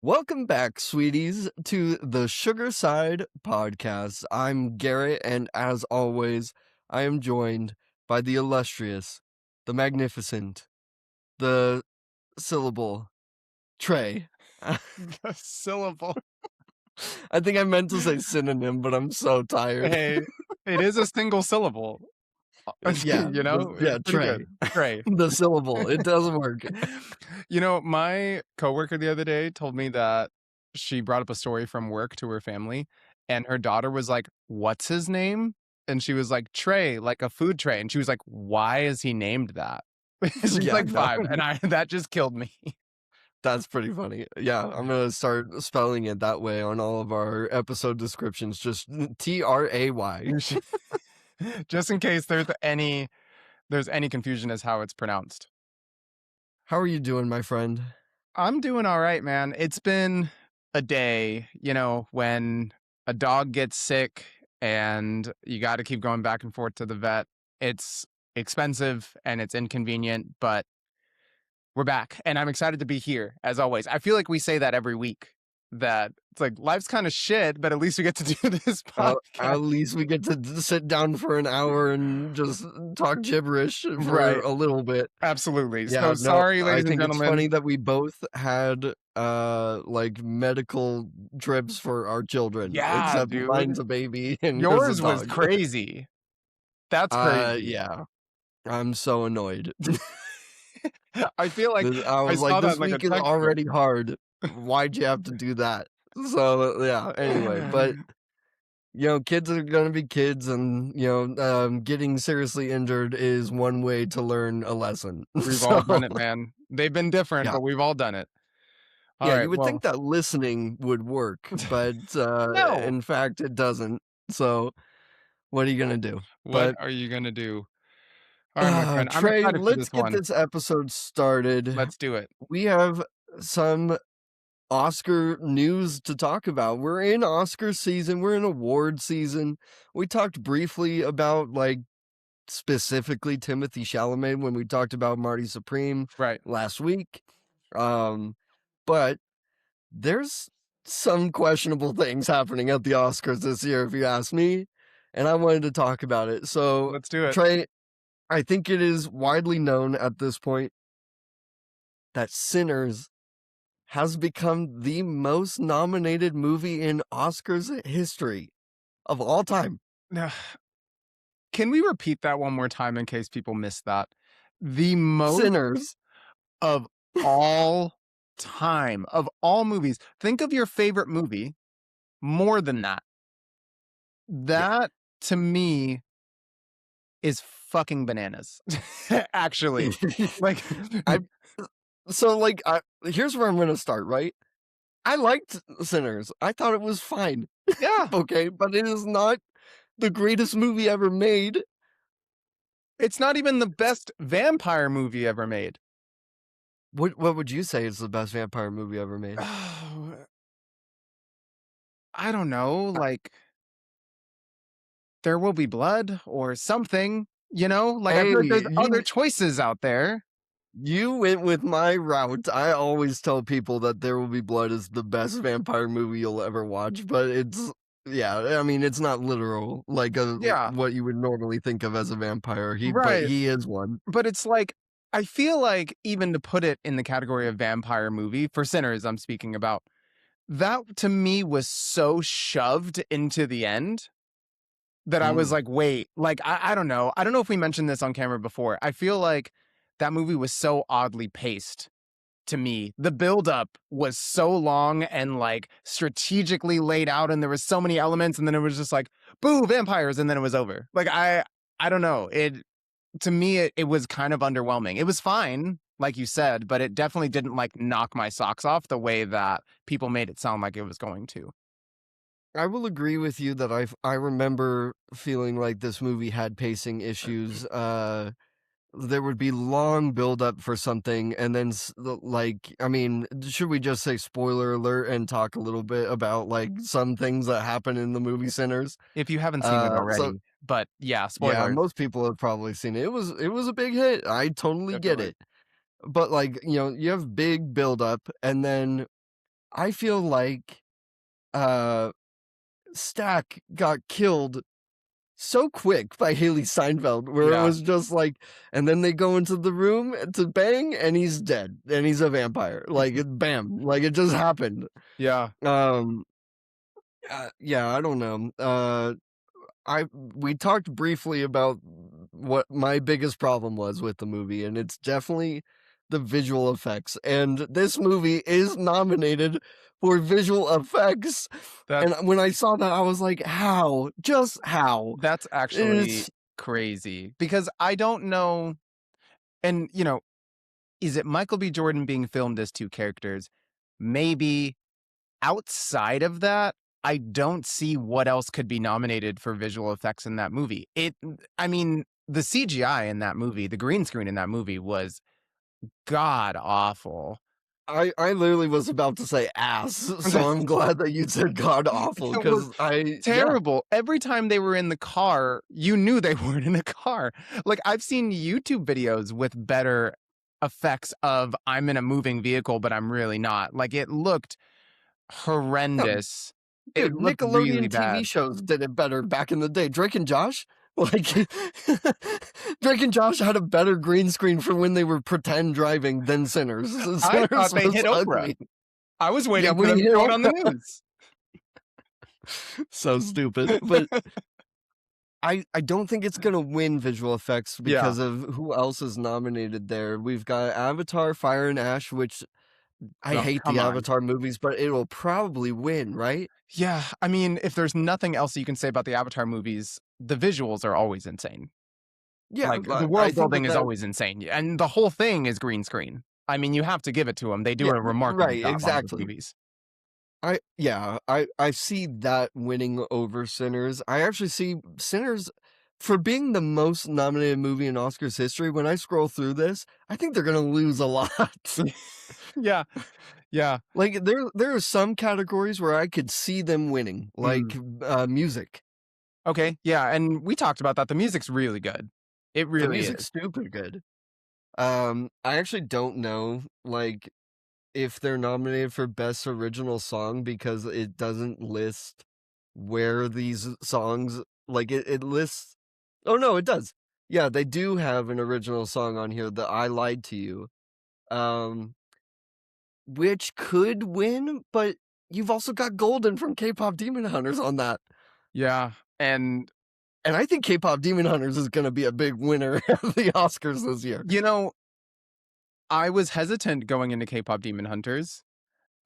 Welcome back, sweeties, to the Sugar Side Podcast. I'm Garrett, and as always, I am joined by the illustrious, the magnificent, the syllable, Tray. The syllable. I think I meant to say synonym, but I'm so tired. Hey, it is a single syllable. Yeah, you know? yeah, It's pretty Tray. good. Tray. The syllable. It does work. You know, my coworker the other day told me that she brought up a story from work to her family, and her daughter was like, "What's his name?" And she was like, "Tray, like a food tray." And she was like, "Why is he named that?" She's Yeah, like no. 5, and that just killed me. That's pretty funny. Yeah, I'm going to start spelling it that way on all of our episode descriptions. Just Tray. Just in case there's any confusion as how it's pronounced. How are you doing, my friend? I'm doing all right, man. It's been a day, when a dog gets sick and you got to keep going back and forth to the vet. It's expensive and it's inconvenient, but we're back and I'm excited to be here as always. I feel like we say that every week, that it's like life's kind of shit, but at least we get to do this podcast. At least we get to sit down for an hour and just talk gibberish for Right. a little bit. Absolutely. Yeah, So no, sorry, I ladies and think it's gentlemen. funny that we both had like medical trips for our children. Yeah, except dude. mine's a baby and Yours was dog. crazy. That's crazy. Yeah. I'm so annoyed. I feel like I was saw like, that this in, like, a week is text already hard. Why'd you have to do that? So yeah, anyway, but kids are gonna be kids, and getting seriously injured is one way to learn a lesson. We've all done it, man. They've been different, Yeah. but we've all done it. All Yeah, right, you would well, think that listening would work, but No. in fact, it doesn't. So, what are you gonna do? what But are you gonna do? All right, my friend. I'm Trey, excited for let's this get one. this episode started. Let's do it. We have some Oscar news to talk about. We're in Oscar season. We're in award season. We talked briefly about specifically Timothy Chalamet when we talked about Marty Supreme Right. last week. But there's some questionable things happening at the Oscars this year, if you ask me, and I wanted to talk about it. So Let's do it. Trey, I think it is widely known at this point that Sinners has become the most nominated movie in Oscars history of all time. Now, can we repeat that one more time in case people missed that? The most Sinners of all time, of all movies. Think of your favorite movie more than that. That, to me, is fucking bananas. Actually. Here's where I'm going to start, right? I liked Sinners. I thought it was fine. Yeah. Okay, but it is not the greatest movie ever made. It's not even the best vampire movie ever made. What would you say is the best vampire movie ever made? I don't know, There Will Be Blood or something, I've heard there's other choices out there. You went with my route. I always tell people that There Will Be Blood is the best vampire movie you'll ever watch, but it's not literal, what you would normally think of as a vampire. But he is one. But it's I feel like even to put it in the category of vampire movie, for Sinners I'm speaking about, that to me was so shoved into the end that I was like, wait, I don't know. I don't know if we mentioned this on camera before. I feel like that movie was so oddly paced to me. The buildup was so long and strategically laid out, and there was so many elements, and then it was just boo, vampires, and then it was over. I don't know. To me, it was kind of underwhelming. It was fine, like you said, but it definitely didn't knock my socks off the way that people made it sound like it was going to. I will agree with you that I remember feeling like this movie had pacing issues. there would be long build up for something, and then like, I mean, should we just say spoiler alert and talk a little bit about like some things that happen in the movie Sinners? If you haven't seen it So already, but yeah, yeah, spoilers, most people have probably seen it. It was a big hit. I totally get definitely. it. But like, you have big build up, and then I feel like uh Stack got killed so quick by Haley Steinfeld, where it Yeah, was just like, and then they go into the room to bang, and he's dead, and he's a vampire. Like, bam, like it just happened. yeah, Um, yeah, I don't know. We talked briefly about what my biggest problem was with the movie, and it's definitely the visual effects. And this movie is nominated for visual effects. that And when I saw that, I was like, how? Just how? that's actually It's crazy because I don't know, and is it Michael B. Jordan being filmed as two characters? Maybe. Outside of that, I don't see what else could be nominated for visual effects in that movie. I mean, the CGI in that movie, the green screen in that movie was god awful. I literally was about to say ass, so I'm glad that you said god awful It was because yeah. terrible. Every time they were in the car, you knew they weren't in a car. Like, I've seen YouTube videos with better effects of I'm in a moving vehicle, but I'm really not. Like, it looked No, horrendous. It dude, looked really Nickelodeon TV bad. shows did it better back in the day. Drake and Josh, like Drake and Josh had a better green screen for when they were pretend driving than Sinners. I Sinners thought they was hit Oprah. ugly. I was Yeah, waiting for when he them to hit show it on the Oprah, news. so stupid. But I don't think it's gonna win visual effects Yeah. because of who else is nominated there. We've got Avatar, Fire and Ash, which I Oh, hate come the on. Avatar movies, but it'll probably win, right? Yeah, I mean, if there's nothing else you can say about the Avatar movies, the visuals are always insane. Yeah, Like, the but I world think building that is always insane, and the whole thing is green screen. I mean, you have to give it to them. They do yeah, a remarkable right, job on those exactly. movies. I see that winning over Sinners. I actually see Sinners for being the most nominated movie in Oscars history. When I scroll through this, I think they're gonna lose a lot. Yeah, yeah. Like there are some categories where I could see them winning, like Mm. music. Okay, yeah, and we talked about that. The music's really good. It The really music's is. super good. I actually don't know, like, if they're nominated for best original song because it doesn't list where these songs like it lists. Oh no, it does. Yeah, they do have an original song on here, the I Lied to You. Um which could win, but you've also got Golden from K-pop Demon Hunters on that. Yeah, and, And I think K-pop Demon Hunters is going to be a big winner of the Oscars this year. you know, I was hesitant going into K-pop Demon Hunters.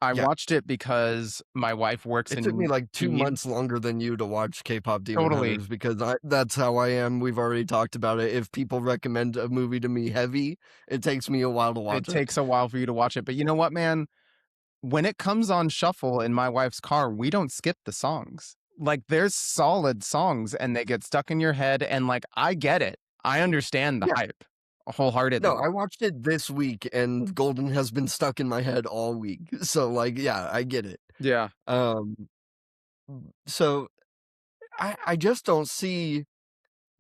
I Yeah. watched it because my wife works It took me in like 2 TV. months longer than you to watch K-pop Demon Totally. Hunters because that's how I am. We've already talked about it. If people recommend a movie to me heavy, it takes me a while to It watch it. takes a while for you to watch it, but you know what, man? When it comes on shuffle in my wife's car, we don't skip the songs. Like, there's solid songs and they get stuck in your head, and, like, I get it. I understand the Yeah. hype No, wholeheartedly. I watched it this week and Golden has been stuck in my head all week. So like, yeah, I get it. Yeah. Um so I just don't see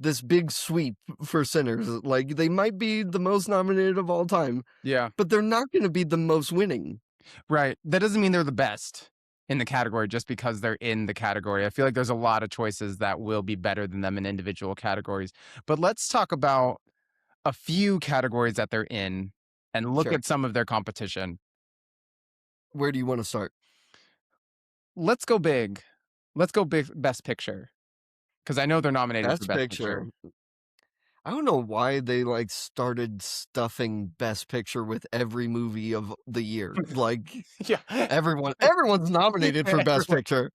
this big sweep for Sinners. Like they might be the most nominated of all time, Yeah. but they're not going to be the most winning. Right. That doesn't mean they're the best in the category just because they're in the category. I feel like there's a lot of choices that will be better than them in individual categories. But let's talk about a few categories that they're in and look Sure. at some of their competition. Where do you want to start? Let's go big. Let's go big best picture because I know they're nominated for Best best picture. Picture. I don't know why they like started stuffing Best Picture with every movie of the year. Like Yeah. everyone's nominated for Best Everyone- Picture.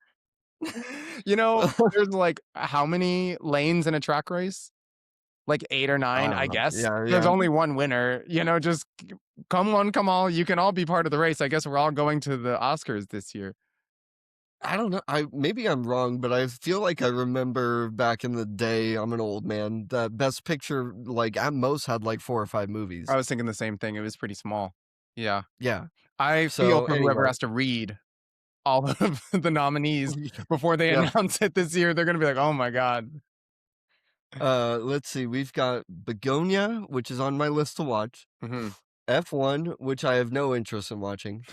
there's like how many lanes in a track race? Like 8 or 9, I I don't know. guess. Yeah, There's yeah. only one winner, just come one, come all. You can all be part of the race. I guess we're all going to the Oscars this year. I don't know. Maybe I'm wrong, but I feel like I remember back in the day. I'm an old man. That Best Picture, like at most, had like 4 or 5 I movies. was thinking the same thing. It was pretty small. Yeah. Yeah. I feel So for whoever anyway, has to read all of the nominees before they yeah. announce it this year. They're gonna be like, "Oh my god." Let's see. We've got Begonia, which is on my list to watch. Mhm. F1, which I have no interest in watching.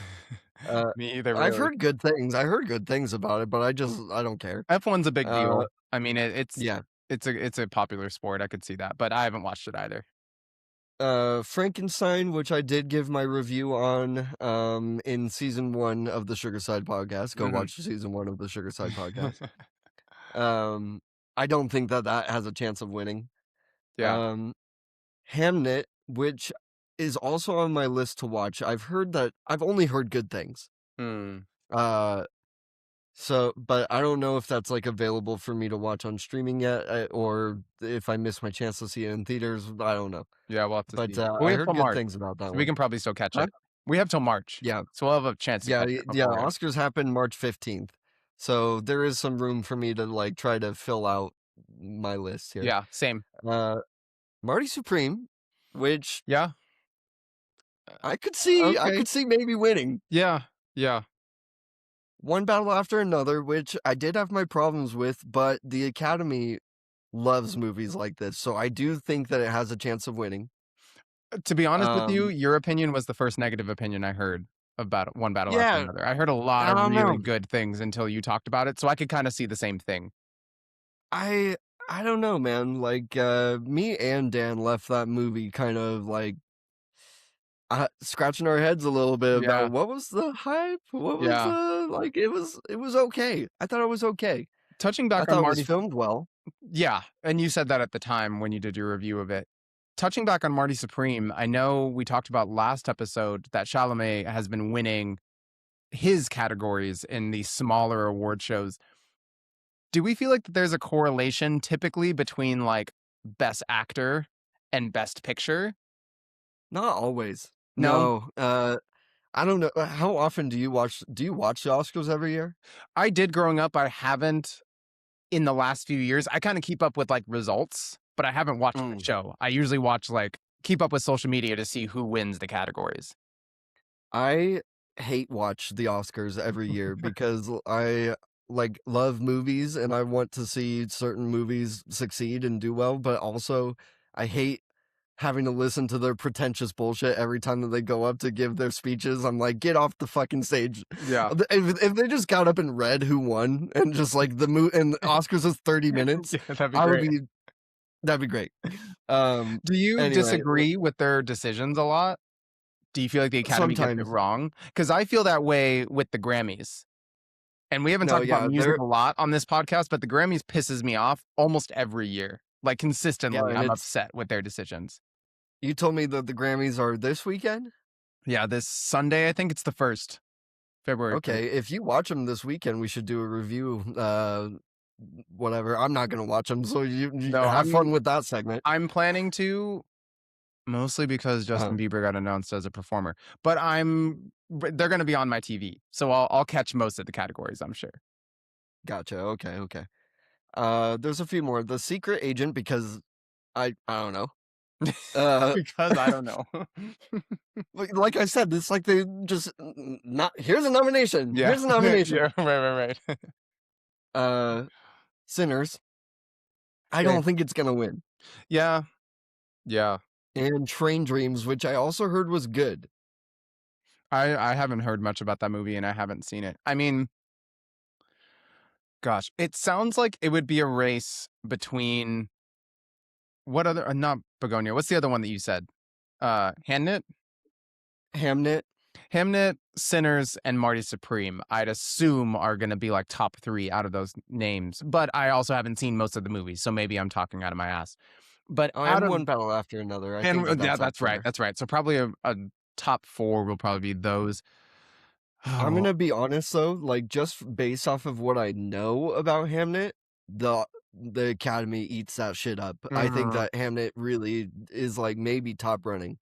Uh, Me either, I've really. heard good things. I heard good things about it, but I don't care. F1's a big Uh, deal. I mean, yeah. it's a popular sport. I could see that, but I haven't watched it either. Frankenstein, which I did give my review on in season 1 of the Sugar Side podcast. Go Mhm. watch season 1 of the Sugar Side podcast. Um, I don't think that has a chance of winning. Yeah. Um, Hamnet, which is also on my list to watch. I've only heard good things. Mm. Uh, but I don't know if that's like available for me to watch on streaming yet, or if I miss my chance to see it in theaters. I don't know. Yeah, we'll have to But see. But we I have heard till good March, things about that so we one. can probably still catch Huh? it. We have till March, Yeah, so we'll have a chance to yeah, catch it yeah. beforehand. Oscars happen March 15th, so there is some room for me to like try to fill out my list here. Yeah, same. Uh, Marty Supreme, which Yeah. I Okay. could see maybe winning. Yeah. Yeah. One battle after another, which I did have my problems with, but the Academy loves movies like this, so I do think that it has a chance of winning. To be honest with you, Um, your opinion was the first negative opinion I heard about one battle after yeah, another. I heard a lot I of don't really know. good things until you talked about it, so I could kinda see the same thing. I I don't know, man. Like, me and Dan left that movie kind of like scratching our heads a little bit Yeah. about what was the hype? What was Yeah. the like? It was okay. I thought it was okay. Touching I back on thought it was Marty. filmed well. Yeah, and you said that at the time when you did your review of it. Touching back on Marty Supreme, I know we talked about last episode that Chalamet has been winning his categories in the smaller award shows. Do we feel like that there's a correlation typically between like best actor and best picture? Not always. No, No. I don't know. How often do you watch the Oscars every year? I did growing up. I haven't in the last few years. I kind of keep up with like results, but I haven't watched the Mm. show. I usually watch like keep up with social media to see who wins the categories. I hate watch the Oscars every year because I like love movies and I want to see certain movies succeed and do well, but also I hate having to listen to their pretentious bullshit every time that they go up to give their speeches. I'm like, get off the fucking stage. Yeah. If they just got up and read who won and just like and the Oscars is 30 minutes, Yeah, that'd be I would great. be that'd be great. Um Do you anyway, disagree with their decisions a lot? Do you feel like the Academy gets it sometimes wrong? Because I feel that way with the Grammys. And we haven't no, talked about yeah, music a lot on this podcast, but the Grammys pisses me off almost every year. Like yeah, consistently, and I'm it's upset with their decisions. you told me that the Grammys are this weekend? Yeah, this Sunday, I think it's the 1st, February 1st. Okay, if you watch them this weekend, we should do a review. Whatever. I'm not gonna watch them, so you No, have fun with that segment. I'm planning to mostly because Uh-huh. Justin Bieber got announced as a performer. But they're going to be on my TV, so I'll catch most of the categories, I'm sure. Gotcha. Okay. Okay. There's a few more. The Secret Agent, because I don't know. Because I don't know. Like I said, it's like they just not. Here's a nomination. Yeah. Here's a nomination. Yeah, right. Uh, Sinners. I Okay. don't think it's gonna win. Yeah. Yeah. And Train Dreams, which I also heard was good. I haven't heard much about that movie and I haven't seen it. I mean, gosh, it sounds like it would be a race between what other not Begonia. What's the other one that you said? Hamnet? Hamnet. Hamnet, Sinners, and Marty Supreme, I'd assume are going to be like top 3 out of those names. But I also haven't seen most of the movies, so maybe I'm talking out of my ass. But Oh, out and Of One Battle After Another. I and think that yeah, that's up that's right, there. that's right. So probably a top 4 will probably be those. I'm Oh, gonna be honest though, like just based off of what I know about Hamnet, the the Academy eats that shit up. I think Mm. that Hamnet really is like maybe top running.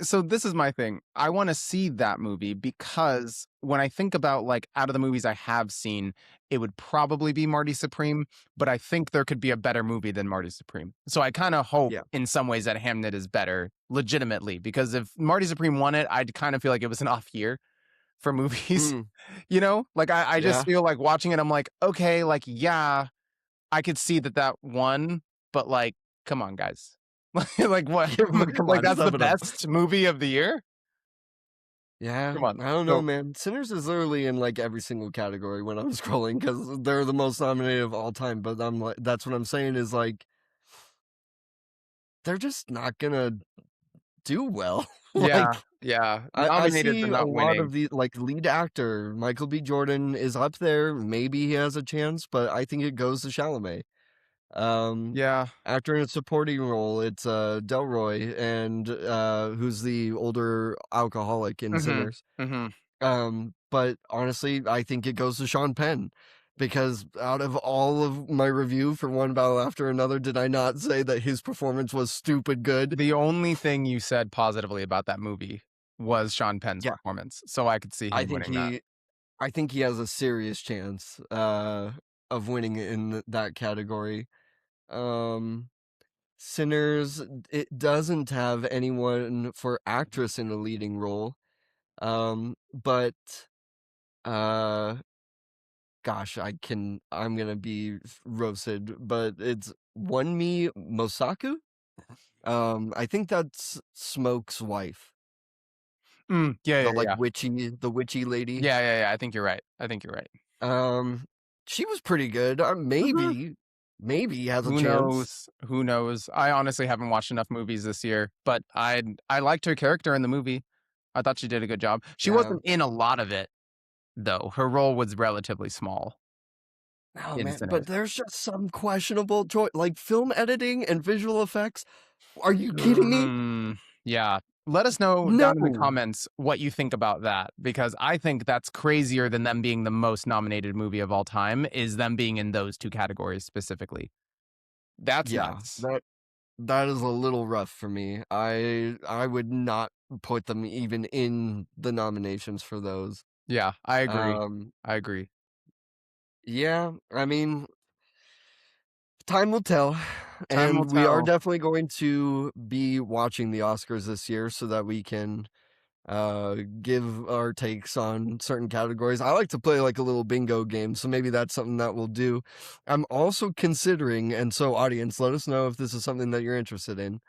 So this is my thing. I want to see that movie because when I think about like out of the movies I have seen, it would probably be Marty Supreme, but I think there could be a better movie than Marty Supreme. So I kind of hope Yeah. in some ways that Hamnet is better legitimately, because if Marty Supreme won it, I'd kind of feel like it was an off year for movies. Mm, Like I just yeah. feel like watching it, I'm like, okay, like, yeah, I could see that won, but like, come on, guys. Like what? Come Like on, that's the step it up. best movie of the year? Yeah, Come on. I don't know, So man. Sinners is literally in like every single category when I'm scrolling because they're the most nominated of all time. But I'm like, that's what I'm saying is like, they're just not gonna do well. yeah, Like, yeah. I Nominated see but a not lot winning. of the like lead actor, Michael B. Jordan is up there. Maybe he has a chance, but I think it goes to Chalamet. Um, Yeah. Actor in a supporting role, it's Delroy and who's the older alcoholic in Mhm. Sinners. Mhm. But honestly, I think it goes to Sean Penn because out of all of my review for One Battle After Another, did I not say that his performance was stupid good? The only thing you said positively about that movie was Sean Penn's Yeah, performance. So I could see I him think winning that. he, I think he has a serious chance of winning in that category. Um, Sinners, it doesn't have anyone for actress in a leading role. But uh gosh, I'm gonna be roasted, but it's Wonmi Mosaku. I think that's Smoke's wife, Yeah, yeah, the like yeah. witchy lady. Yeah, I think you're right. I think you're right. Um, she was pretty good. Mhm. Maybe he has a Who chance. knows? Who knows? I honestly haven't watched enough movies this year, but I liked her character in the movie. I thought she did a good job. She Yeah. wasn't in a lot of it though. Her role was relatively small Oh in man, but Sinners. there's just some questionable choice, like film editing and visual effects. Are you kidding me? Yeah. Let us know down in the No. comments what you think about that, because I think that's crazier than them being the most nominated movie of all time, is them being in those two categories specifically. That's Yeah, nuts. that is a little rough for me. I would not put them even in the nominations for those. Yeah, I agree. Um, I agree. yeah, I mean, time will tell, Time will and we are tell. definitely going to be watching the Oscars this year so that we can give our takes on certain categories. I like to play like a little bingo game, so maybe that's something that we'll do. I'm also considering, and so audience, let us know if this is something that you're interested in.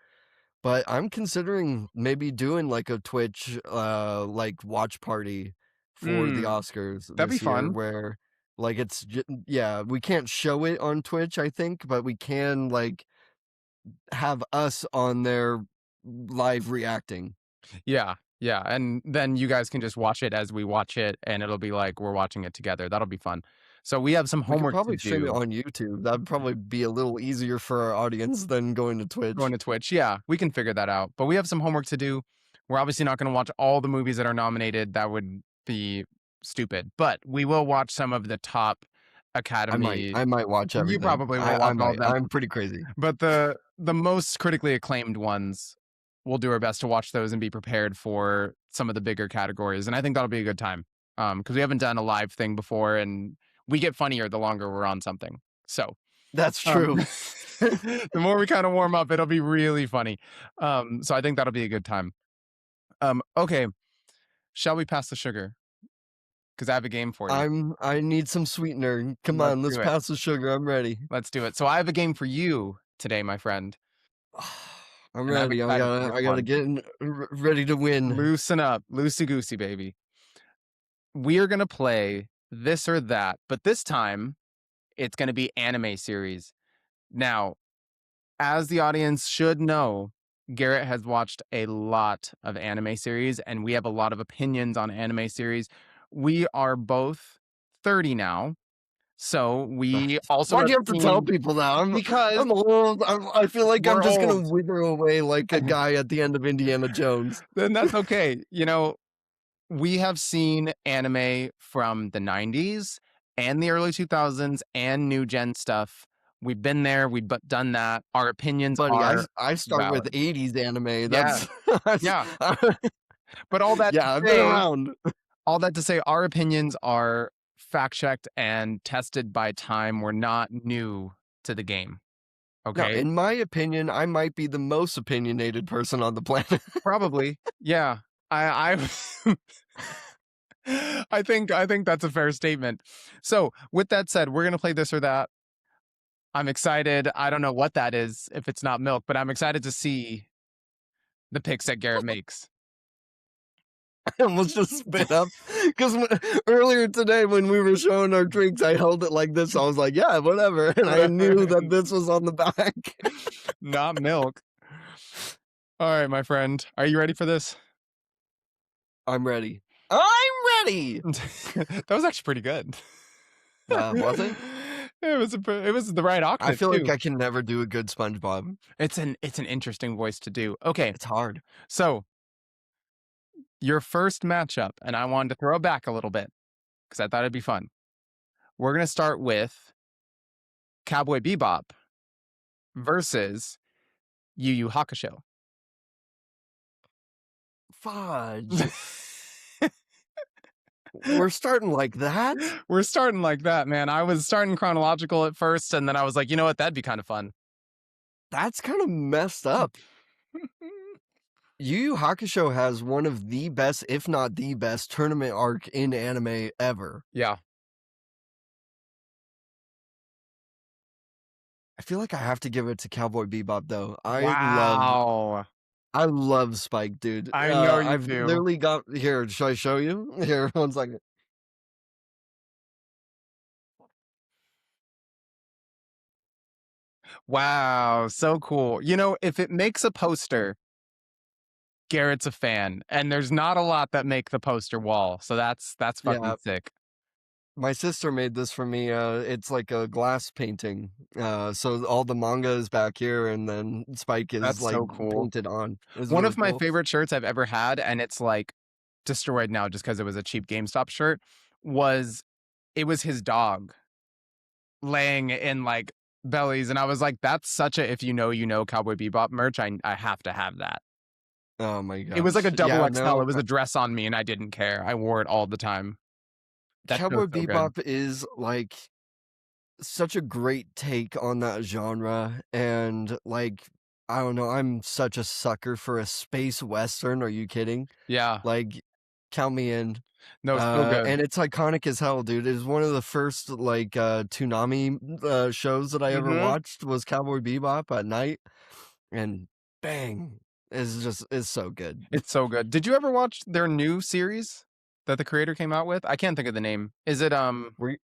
But I'm considering maybe doing like a Twitch like watch party for the Mm, Oscars that'd be this year fun. where like yeah, we can't show it on Twitch, I think, but we can like have us on there live reacting. Yeah, yeah, and then you guys can just watch it as we watch it, and it'll be like we're watching it together. That'll be fun. So we have some We could homework to probably stream it do. on YouTube. That'd probably be a little easier for our audience than going to Going Twitch. to Twitch. Yeah, we can figure that out. But we have some homework to do. We're obviously not going to watch all the movies that are nominated. That would be stupid. But we will watch some of the top Academy. I might watch You everything. probably will watch I all of might. them. I'm pretty crazy. But the most critically acclaimed ones, we'll do our best to watch those and be prepared for some of the bigger categories. And I think that'll be a good time. Because we haven't done a live thing before, and we get funnier the longer we're on something. So That's um, true. the more we kind of warm up, it'll be really funny. So I think that'll be a good time. Okay, shall we pass the sugar? Because I have a game for you. I need some sweetener. Come Let's on, let's do it. pass the sugar. I'm ready. Let's do it. So I have a game for you today, my friend, I'm and I'm ready. excited for this I gotta one. get ready to win. Loosen up, loosey goosey, baby. We are gonna play this or that, but this time it's gonna be anime series. Now, as the audience should know, Garrett has watched a lot of anime series, and we have a lot of opinions on anime series. We are both 30 now, so we also Why do have you have to tell seen, people that? because I'm old. I feel like I'm we're just gonna old. wither away like a guy at the end of Indiana Jones. Then that's okay. We have seen anime from the 90s and the early 2000s and new gen stuff. We've been there. We've done that. Our opinions buddy. are I start with valid. 80s anime. Yeah, That's yeah. But yeah. I've been around. all that to say, our opinions are fact checked and tested by time. We're not new to the game. No, Okay, in my opinion, I might be the most opinionated person on the planet. probably. Yeah, I I think that's a fair statement. So, with that said, we're gonna play this or that. I'm excited. I don't know what that is if it's not milk, but I'm excited to see the picks that Garrett makes. I almost just spit up because earlier today when we were showing our drinks, I held it like this. I was like, "Yeah, whatever," and I knew that this was on the back. Not milk. All right, my friend. Are you ready for this? I'm ready. I'm ready. That was actually pretty good. Was it? It was the right I octave feel like too. I can never do a good SpongeBob. It's an interesting voice to do. Okay, It's hard. so your first matchup, and I wanted to throw it back a little bit because I thought it'd be fun. We're gonna start with Cowboy Bebop versus Yu Yu Hakusho. Fudge. We're starting like that? We're starting like that, man. I was starting chronological at first, and then I was like, you know what? That'd be kind of fun. That's kind of messed up. Yu Yu Hakusho has one of the best, if not the best, tournament arc in anime ever. Yeah. I feel like I have to give it to Cowboy Bebop though. Wow. I love Spike, dude. I know you I've do. literally got here. Should I show you? Here, 1 second. Wow. So cool. You know, if it makes a poster, Garrett's a fan, and there's not a lot that make the poster wall. So that's fucking Yeah, sick. my sister made this for me. It's like a glass painting. So all the manga is back here, and then Spike is That's like so cool. painted on. It's One really of my cool. favorite shirts I've ever had, and it's like destroyed now just because it was a cheap GameStop shirt, was it was his dog laying in like bellies. And I was like, that's such a if you know, you know Cowboy Bebop merch. I have to have that. Oh my It was like a gosh. double Yeah, XL. no. It was a dress on me and I didn't care. I wore it all the time. That show's Cowboy so good. Bebop is like such a great take on that genre, and like I don't know, I'm such a sucker for a space western. Are you kidding? Yeah. Like, count me in. No, so good. And it's iconic as hell, dude. It is one of the first like Toonami shows that I ever Hmm. watched was Cowboy Bebop at night, and bang, is so good. It's so good. Did you ever watch their new series that the creator came out with? I can't think of the name. Is it Were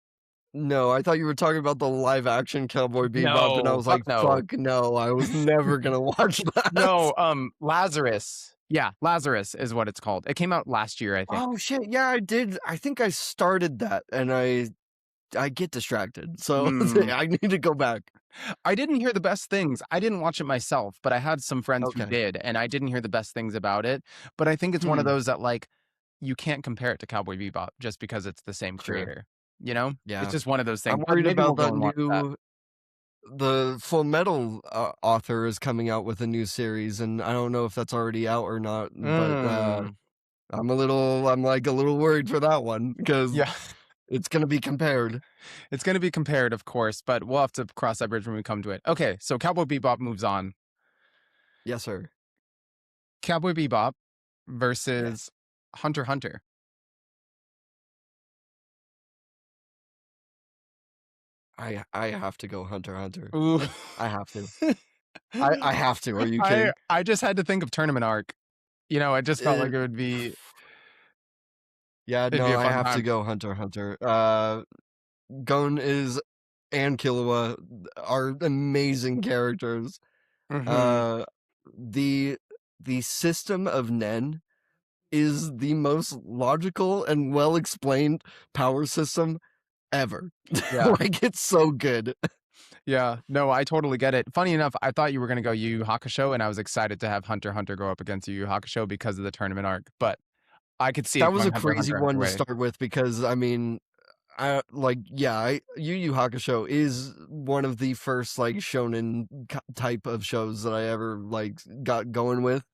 No, I thought you were talking about the live action Cowboy Bebop, and I no, was fuck like, no. "Fuck no, I was never gonna watch that." No, Lazarus. Yeah, Lazarus is what it's called. It came out last year, I think. Oh shit, yeah, I did. I think I started that, and I get distracted, so Mm. I need to go back. I didn't hear the best things. I didn't watch it myself, but I had some friends who Okay. did, and I didn't hear the best things about it. But I think it's one of Hmm. those that like you can't compare it to Cowboy Bebop just because it's the same Sure. creator. You know, it's Yeah. just one of those things. I'm But worried maybe we'll about go that and watch that. new the Full Metal author is coming out with a new series, and I don't know if that's already out or not, but Mm. I'm like a little worried for that one because Yeah, it's gonna be compared. it's going to be compared, of course, but we'll have to cross that bridge when we come to it. Okay, so Cowboy Bebop moves on. Yes, sir. Cowboy Bebop Yes. versus Hunter x Hunter. I have to go Hunter x Hunter. Ooh. I have to. I have to. Are you kidding? I just had to think of tournament arc. You know, it just felt like Uh, yeah, it'd be no, a I fun have to time. go Hunter x Hunter. Gon is and Killua are amazing characters. Mhm. Uh, the the system of Nen is the most logical and well explained power system ever. Yeah. Like it's so good. Yeah. No, I totally get it. Funny enough, I thought you were gonna go Yu Yu Hakusho, and I was excited to have Hunter x Hunter go up against Yu Yu Hakusho because of the tournament arc, but I could see That it was a going Hunter x crazy Hunter either one to way. start with because I mean, Yu Yu Hakusho is one of the first like shonen type of shows that I ever like got going with,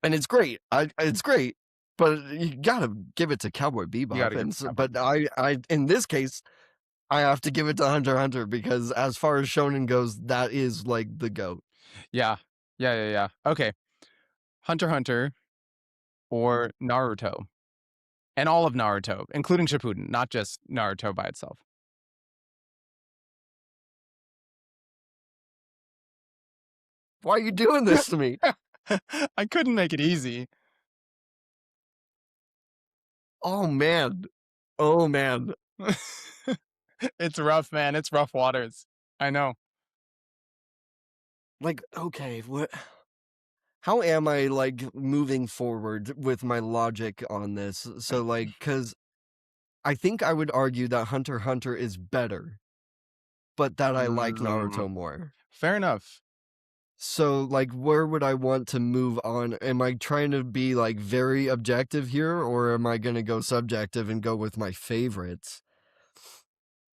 and it's great. It's great, but you gotta give it to Cowboy You got Bebop, to give and it to Cowboy but Bebop. I in this case I have to give it to Hunter x Hunter because as far as shonen goes, that is like the goat. Yeah. Yeah. Okay. Hunter x Hunter or Naruto. And all of Naruto, including Shippuden, not just Naruto by itself. Why are you doing this to me? I couldn't make it easy. Oh man, oh man. It's rough, man. It's rough waters. I know. Like, okay, what? How am I like moving forward with my logic on this? So, like, because I think I would argue that Hunter x Hunter is better, but that I like Mm, Naruto more. fair enough. So, like, where would I want to move on? Am I trying to be like very objective here, or am I going to go subjective and go with my favorites?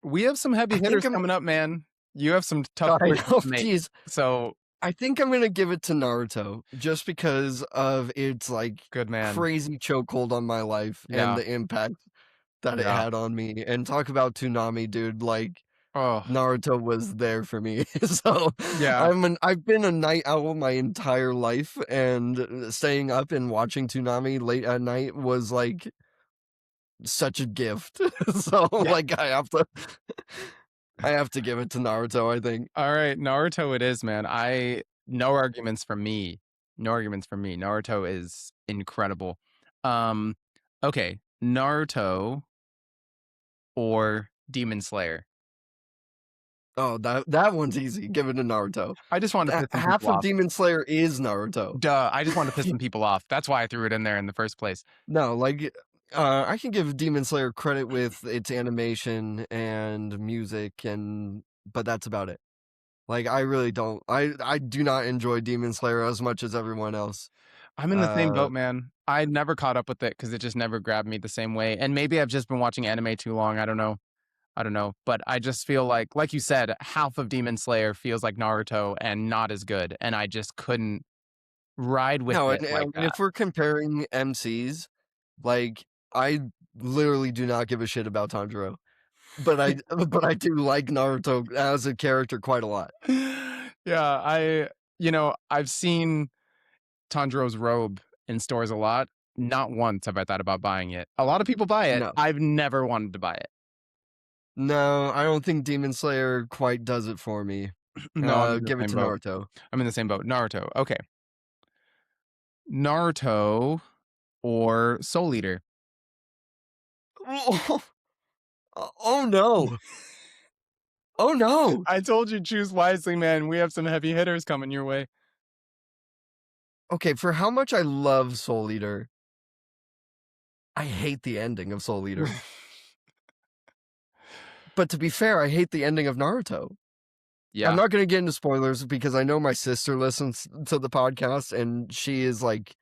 We have some heavy I think hitters I'm. coming up, man. You have some tough I choices know, to make. geez. So, I think I'm gonna give it to Naruto just because of its like good man. crazy chokehold on my life and Yeah. the impact that it Yeah. had on me. And talk about Toonami, dude. Like Oh, Naruto was there for me. So yeah. I've been a night owl my entire life, and staying up and watching Toonami late at night was like such a gift. So Yeah. like I have to give it to Naruto, I think. All right. Naruto it is, man. No arguments from me. No arguments from me. Naruto is incredible. Um, okay. Naruto or Demon Slayer. Oh, that one's easy. Give it to Naruto. I just wanted to piss some Half people of off. Demon Slayer is Naruto. Duh. I just wanted to piss some people off. That's why I threw it in there in the first place. No, like I can give Demon Slayer credit with its animation and music but that's about it. Like I really don't. I do not enjoy Demon Slayer as much as everyone else. I'm in the same Uh boat, man. I never caught up with it because it just never grabbed me the same way. And maybe I've just been watching anime too long. I don't know. I don't know. But I just feel like you said, half of Demon Slayer feels like Naruto and not as good. And I just couldn't ride with no, it and like that. if we're comparing MCs, like I literally do not give a shit about Tanjiro. But I but I do like Naruto as a character quite a lot. Yeah, I've seen Tanjiro's robe in stores a lot. Not once have I thought about buying it. A lot of people buy it. No. I've never wanted to buy it. No, I don't think Demon Slayer quite does it for me. No, I'm in the Give it same to boat. Naruto. I'm in the same boat. Naruto. Okay. Naruto or Soul Eater? Oh, oh no. Oh no. I told you choose wisely, man. We have some heavy hitters coming your way. Okay, for how much I love Soul Eater, I hate the ending of Soul Eater. But to be fair, I hate the ending of Naruto. I'm Yeah. not going to get into spoilers because I know my sister listens to the podcast and she is like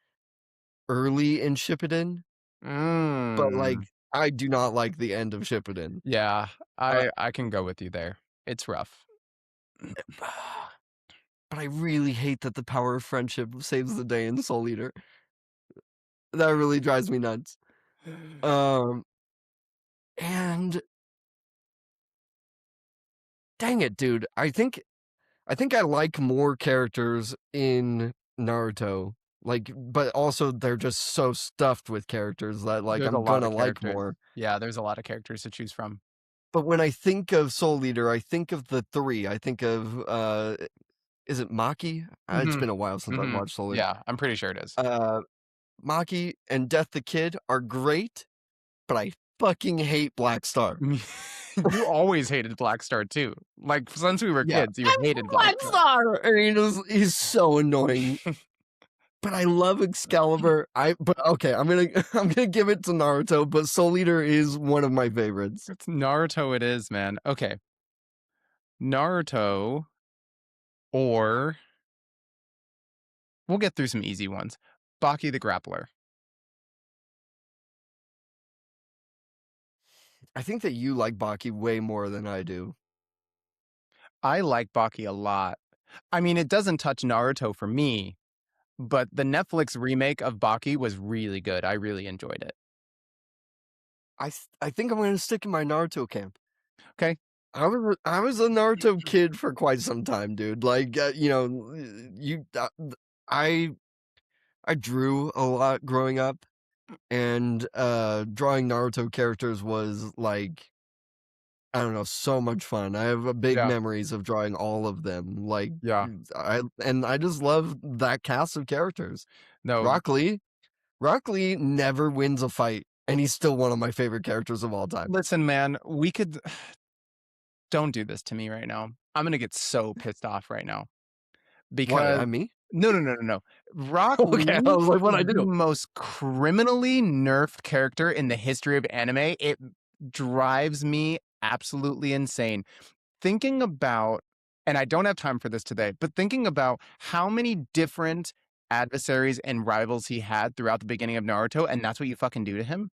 early in Shippuden, but like Mm. I do not like the end of Shippuden. Yeah. Uh, I can go with you there. It's rough. but I really hate that the power of friendship saves the day in Soul Eater. That really drives me nuts. Um, and dang it, dude. I think I like more characters in Naruto. Like, but also they're just so stuffed with characters that like There's a I'm lot gonna of like characters. more. Yeah, there's a lot of characters to choose from. But when I think of Soul Eater, I think of the three. I think of is it Maki? It's Mhm. been a while since I've Mhm. watched Soul Eater. Yeah, I'm pretty sure it is. Uh, Maki and Death the Kid are great, but I fucking hate Black Star. You always hated Black Star too. Like since we were Yeah, kids, you I hated love Black Black Star. Star. I mean, he's so annoying. But I love Excalibur. But okay, I'm gonna give it to Naruto, but Soul Eater is one of my favorites. It's Naruto it is, man. Okay. Naruto or we'll get through some easy ones. Baki the Grappler. I think that you like Baki way more than I do. I like Baki a lot. I mean, it doesn't touch Naruto for me, but the Netflix remake of Baki was really good. I really enjoyed it. I think I'm gonna stick in my Naruto camp. Okay. I was a Naruto kid for quite some time, dude. Like, I I drew a lot growing up, and drawing Naruto characters was like, I don't know, so much fun. I have big Yeah. memories of drawing all of them. Like, Yeah. I just love that cast of characters. No, Rock Lee, Rock Lee never wins a fight, and he's still one of my favorite characters of all time. listen, man, we could don't do this to me right now. I'm gonna get so pissed off right now What? because I me? no. Rock Okay, I Lee was like, what is I the do? most criminally nerfed character in the history of anime. It drives me absolutely insane. Thinking about, and I don't have time for this today, but thinking about how many different adversaries and rivals he had throughout the beginning of Naruto, and that's what you fucking do to him?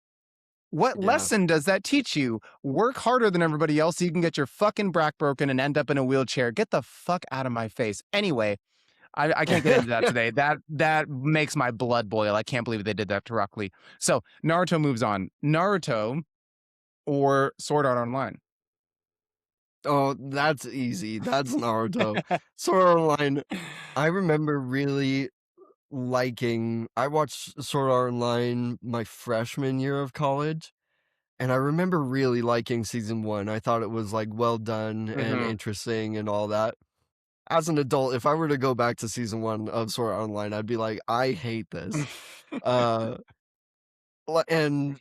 What Yeah. lesson does that teach you? Work harder than everybody else so you can get your fucking back broken and end up in a wheelchair. Get the fuck out of my face. Anyway, I can't get into that today. That makes my blood boil. I can't believe they did that to Rock Lee. So Naruto moves on. Naruto or Sword Art Online? Oh, that's easy. That's Naruto. Sword Art Online, I remember really liking. I watched Sword Art Online my freshman year of college, and I remember really liking season 1. I thought it was like well done and Mm-hmm. interesting and all that. As an adult, if I were to go back to season 1 of Sword Art Online, I'd be like, I hate this. Uh, and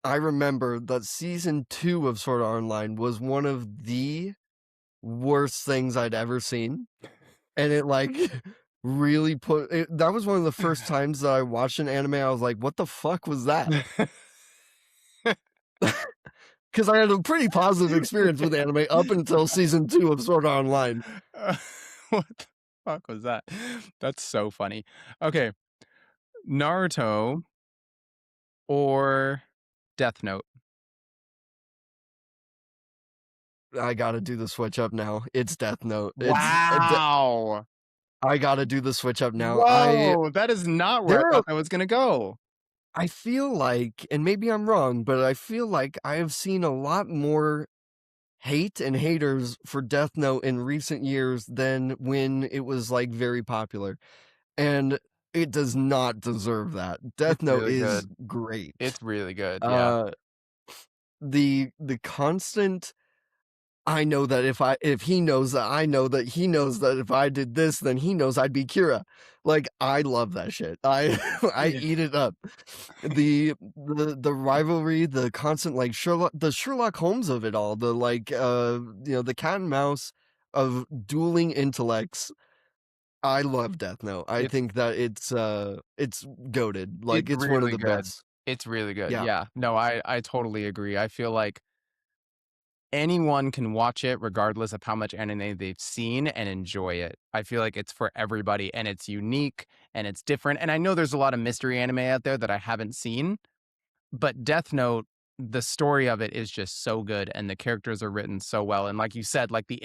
I remember that season 2 of Sword Art Online was one of the worst things I'd ever seen. And it like really that was one of the first times that I watched an anime. I was like, what the fuck was that? Because I had a pretty positive experience with anime up until season 2 of Sword Art Online. What the fuck was that? That's so funny. Okay, Naruto or Death Note? I gotta do the switch up now. It's Death Note. Wow. I gotta do the switch up now. Whoa, that is not where I There are thought that was gonna go. I feel like, and maybe I'm wrong, but I feel like I have seen a lot more hate and haters for Death Note in recent years than when it was like very popular. And it does not deserve that. Death It's Note really is good. great. It's really good, yeah. Uh the constant, I know that if he knows that I know that he knows that if I did this, then he knows I'd be Kira. Like, I love that shit. I Yeah. eat it up. The rivalry, the constant like Sherlock Holmes of it all, the like the cat and mouse of dueling intellects. I love Death Note. I It's think that it's goated. Like, it's it's one of really the good. best. It's really good, Yeah. yeah. No, I totally agree. I feel like anyone can watch it regardless of how much anime they've seen and enjoy it. I feel like it's for everybody and it's unique and it's different. And I know there's a lot of mystery anime out there that I haven't seen, but Death Note, the story of it is just so good and the characters are written so well. And like you said, like the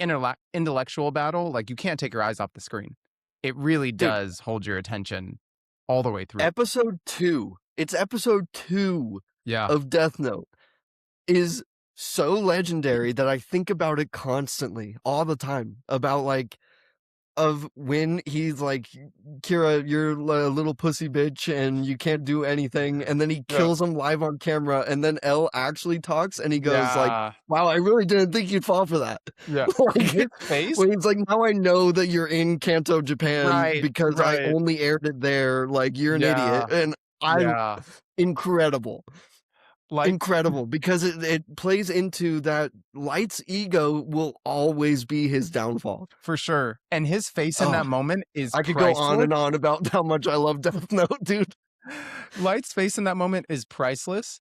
intellectual battle, like you can't take your eyes off the screen. It really Dude, does hold your attention all the way through. episode 2. It's episode 2 Yeah. of Death Note is so legendary that I think about it constantly, all the time, about like of when he's like, Kira, you're a little pussy bitch and you can't do anything, and then he Yeah. kills him live on camera, and then L actually talks and he goes like, Yeah. wow, I really didn't think you'd fall for that. Yeah. Like, His face? when he's like, now I know that you're in Kanto, Japan Right. because I Right. only aired it there, like, you're an idiot. Yeah. And Yeah. incredible. Like, Incredible, because it plays into that Light's ego will always be his downfall. for sure. And his face in that Oh, moment is I could go on priceless. and on about how much I love Death Note, dude. Light's face in that moment is priceless.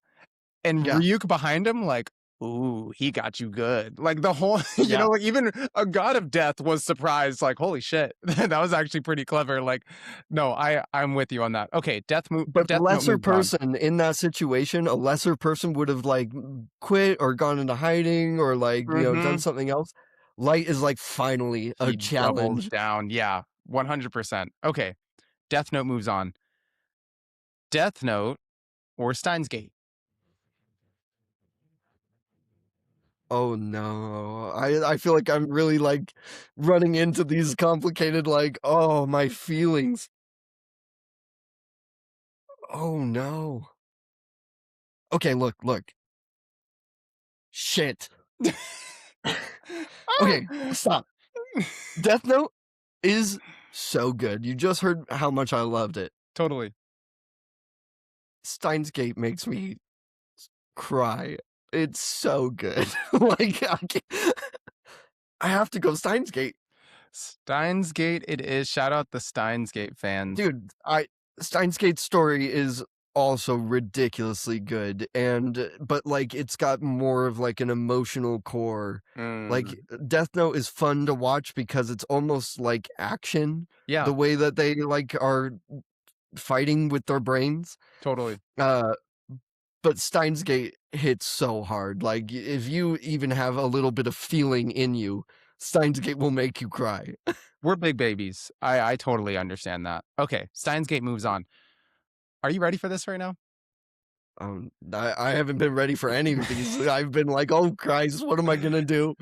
And Yeah. Ryuk behind him, like, Ooh, he got you good. Like the whole, Yeah. like even a god of death was surprised. Like, holy shit, that was actually pretty clever. Like, no, I'm with you on that. Okay, But the Death Note lesser moves on. person in that situation, a lesser person would have, like, quit or gone into hiding or, like, done Hmm. something else. Light is, like, finally a He doubles challenge. down. Yeah, 100%. Okay, Death Note moves on. Death Note or Steins Gate. Oh, no. I feel like I'm really, like, running into these complicated, like, oh, my feelings. Oh, no. Okay, look. Shit. Okay, stop. Death Note is so good. You just heard how much I loved it. Totally. Steins Gate makes me cry. It's so good. Like, I have to go Steins Gate. Steins Gate it is. Shout out the Steins Gate fans. Dude, Steins Gate's story is also ridiculously good, but, like, it's got more of, like, an emotional core. Like, Mm, Death Note is fun to watch because it's almost like action, yeah, the way that they, like, are fighting with their brains. totally. Uh, but Steins Gate hits so hard. Like, if you even have a little bit of feeling in you, Steins Gate will make you cry. We're big babies. I totally understand that. Okay, Steins Gate moves on. Are you ready for this right now? I haven't been ready for any of these. I've been like, "Oh, Christ, what am I gonna do?"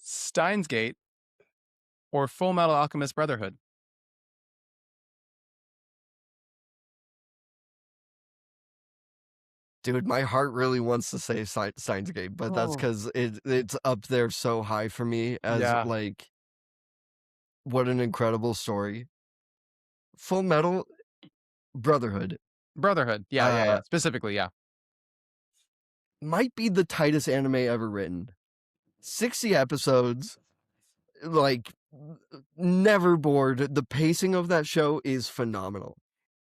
Steins Gate or Full Metal Alchemist Brotherhood? Dude, my heart really wants to say Steins Gate, but that's Oh. because it's up there so high for me as, Yeah, like, what an incredible story. Full Metal Brotherhood, Brotherhood. Yeah, yeah, uh, yeah. Specifically, yeah. might be the tightest anime ever written. 60 episodes, like, never bored. The pacing of that show is phenomenal.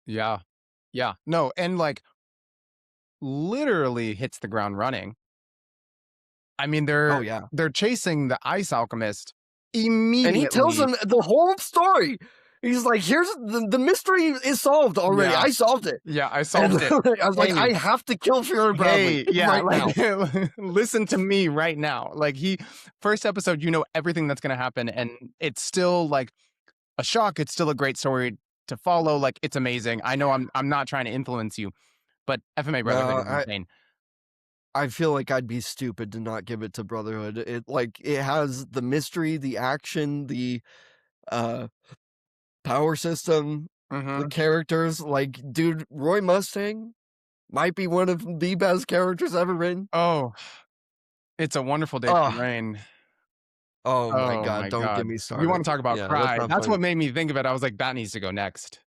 Yeah. Yeah. No, and like literally hits the ground running. I mean, Oh, yeah. they're chasing the ice alchemist And he tells immediately. them the whole story. He's like, "Here's the mystery is solved already. Yeah. I solved it." Yeah, I And solved it. I was like, Hey, "I have to kill Fiona Bradley hey, yeah, right like now." listen to me right now. Like first episode, you know everything that's gonna happen, and it's still like a shock. It's still a great story to follow. Like it's amazing. I know I'm not trying to influence you, but FMA No, Brotherhood is insane. I feel like I'd be stupid to not give it to Brotherhood. It has the mystery, the action, the, uh, power system, the Hmm. characters, like, dude, Roy Mustang might be one of the best characters ever written. Oh, it's a wonderful day for Oh, rain. oh my Oh god, my don't get god. me You started. want to talk about Yeah, let's cry? not That's fight. what made me think of it. I was like, that needs to go next.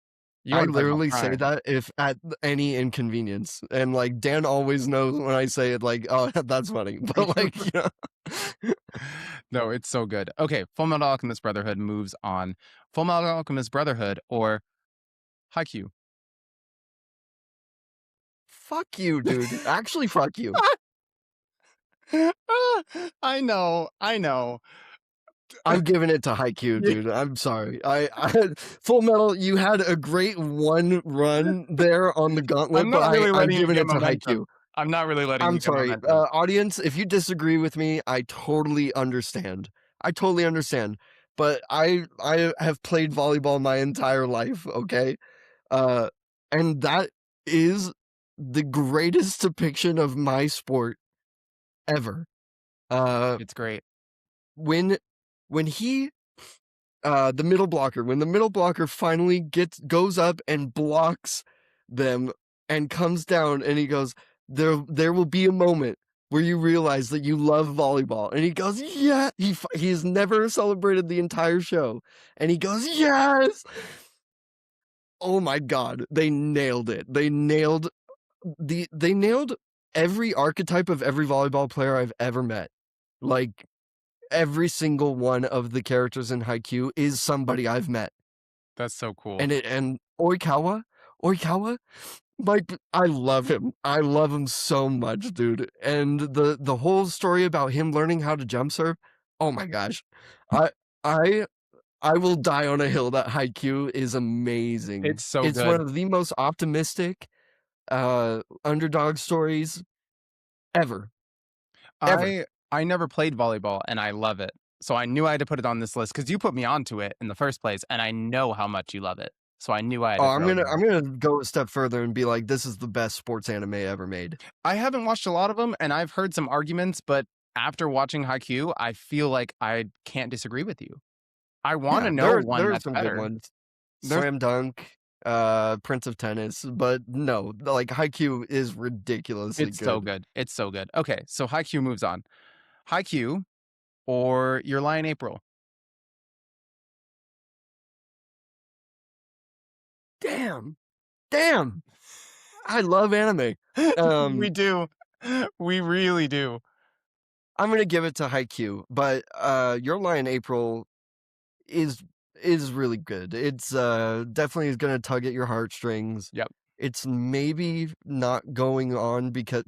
You I want to talk about literally say crying? that if at any inconvenience, and, like, Dan always knows when I say it, like, "Oh, that's funny," but, like, No, it's so good. Okay, Full Metal Alchemist Brotherhood moves on. Full Metal Alchemist Brotherhood or Haikyuu? fuck you, dude. Actually, fuck you. I know, I know. I'm giving it to Haikyuu, Yeah, dude. I'm sorry. I Full Metal, you had a great one run there on the I'm gauntlet, but not really I'm letting you giving get it to Haikyuu. momentum. I'm not really letting I'm you get sorry. momentum. Audience, if you disagree with me, I totally understand. I totally understand. But I have played volleyball my entire life, okay? Uh, and that is the greatest depiction of my sport ever. Uh, It's great. when when he the middle blocker, when the middle blocker finally goes up and blocks them and comes down and he goes, there will be a moment where you realize that you love volleyball. And he goes, yeah. He's never celebrated the entire show. And he goes, yes. Oh my god, they nailed it. They nailed every archetype of every volleyball player I've ever met. Like, every single one of the characters in Haikyuu is somebody I've met. That's so cool. And Oikawa, I love him. I love him so much, dude. And the whole story about him learning how to jump serve, oh my gosh. I I I will die on a hill that Haikyuu is amazing. It's so It's one good. of the most optimistic underdog stories ever. Ever. I never played volleyball and I love it. So I knew I had to put it on this list because you put me onto it in the first place, and I know how much you love it. So I knew I had Oh, to I'm throw it gonna in. I'm gonna go a step further and be like, this is the best sports anime ever made. I haven't watched a lot of them, and I've heard some arguments, but after watching Haikyuu, I feel like I can't disagree with you. I want to Yeah, know one there are that's some good better. ones. There's Slam Dunk, Prince of Tennis, but no, like Haikyuu is ridiculously It's so good. good. It's so good. Okay, so Haikyuu moves on. Haikyuu or Your Lie in April. Damn. Damn. I love anime. We do. We really do. I'm gonna give it to Haikyuu, but Your Lie in April is really good. It's definitely is gonna tug at your heartstrings. Yep. It's maybe not going on because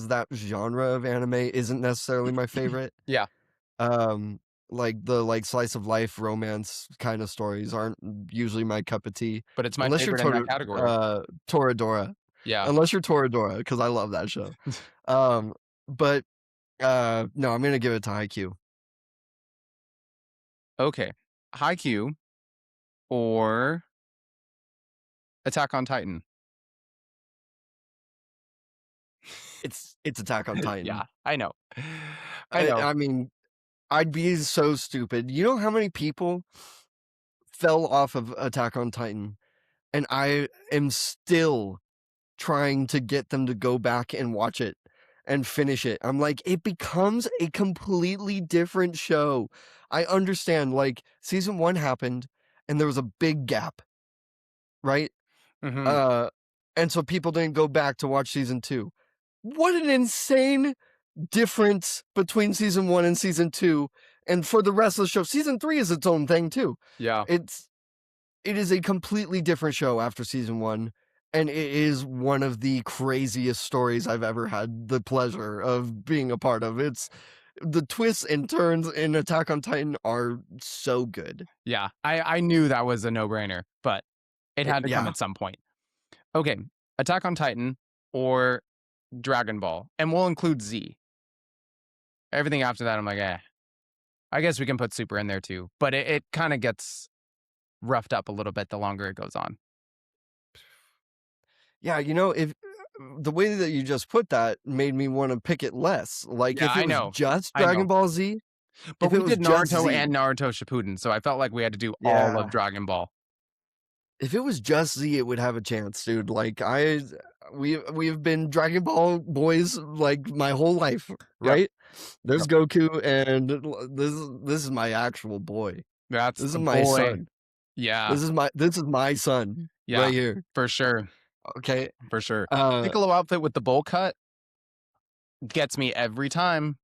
that genre of anime isn't necessarily my favorite. Yeah, Um, like the slice of life romance kind of stories aren't usually my cup of tea. but it's my Unless you're favorite in that category. Toradora. Yeah. Unless you're Toradora, because I love that show. But no, I'm gonna give it to Haikyuu. Okay. Haikyuu or Attack on Titan. It's Attack on Titan. Yeah, I know. I know. I mean, I'd be so stupid. You know how many people fell off of Attack on Titan, and I am still trying to get them to go back and watch it and finish it. I'm like, it becomes a completely different show. I understand, like, season 1 happened, and there was a big gap, right? Mhm. Uh, and so people didn't go back to watch season 2. What an insane difference between season 1 and season 2, and for the rest of the show. Season 3 is its own thing too. Yeah. It is a completely different show after season 1, and it is one of the craziest stories I've ever had the pleasure of being a part of. It's the twists and turns in Attack on Titan are so good. Yeah. I knew that was a no-brainer, but it had to come Yeah. at some point. Okay, Attack on Titan or Dragon Ball, and we'll include Z. Everything after that, I'm like, eh. I guess we can put Super in there too, but it kind of gets roughed up a little bit the longer it goes on. Yeah, if the way that you just put that made me want to pick it less. Like Yeah, if it I was know. just I know. Dragon Ball Z, But if it we was did just Naruto Z, and Naruto Shippuden, so I felt like we had to do all of yeah. Dragon Ball. If it was just Z, it would have a chance, dude. Like we've been Dragon Ball boys like my whole life, Yep. right? There's Yep. Goku, and this is my actual boy. That's This is the my boy. son. Yeah. This is my son Yeah. right here. For sure. Okay. For sure. Uh, Piccolo outfit with the bowl cut gets me every time.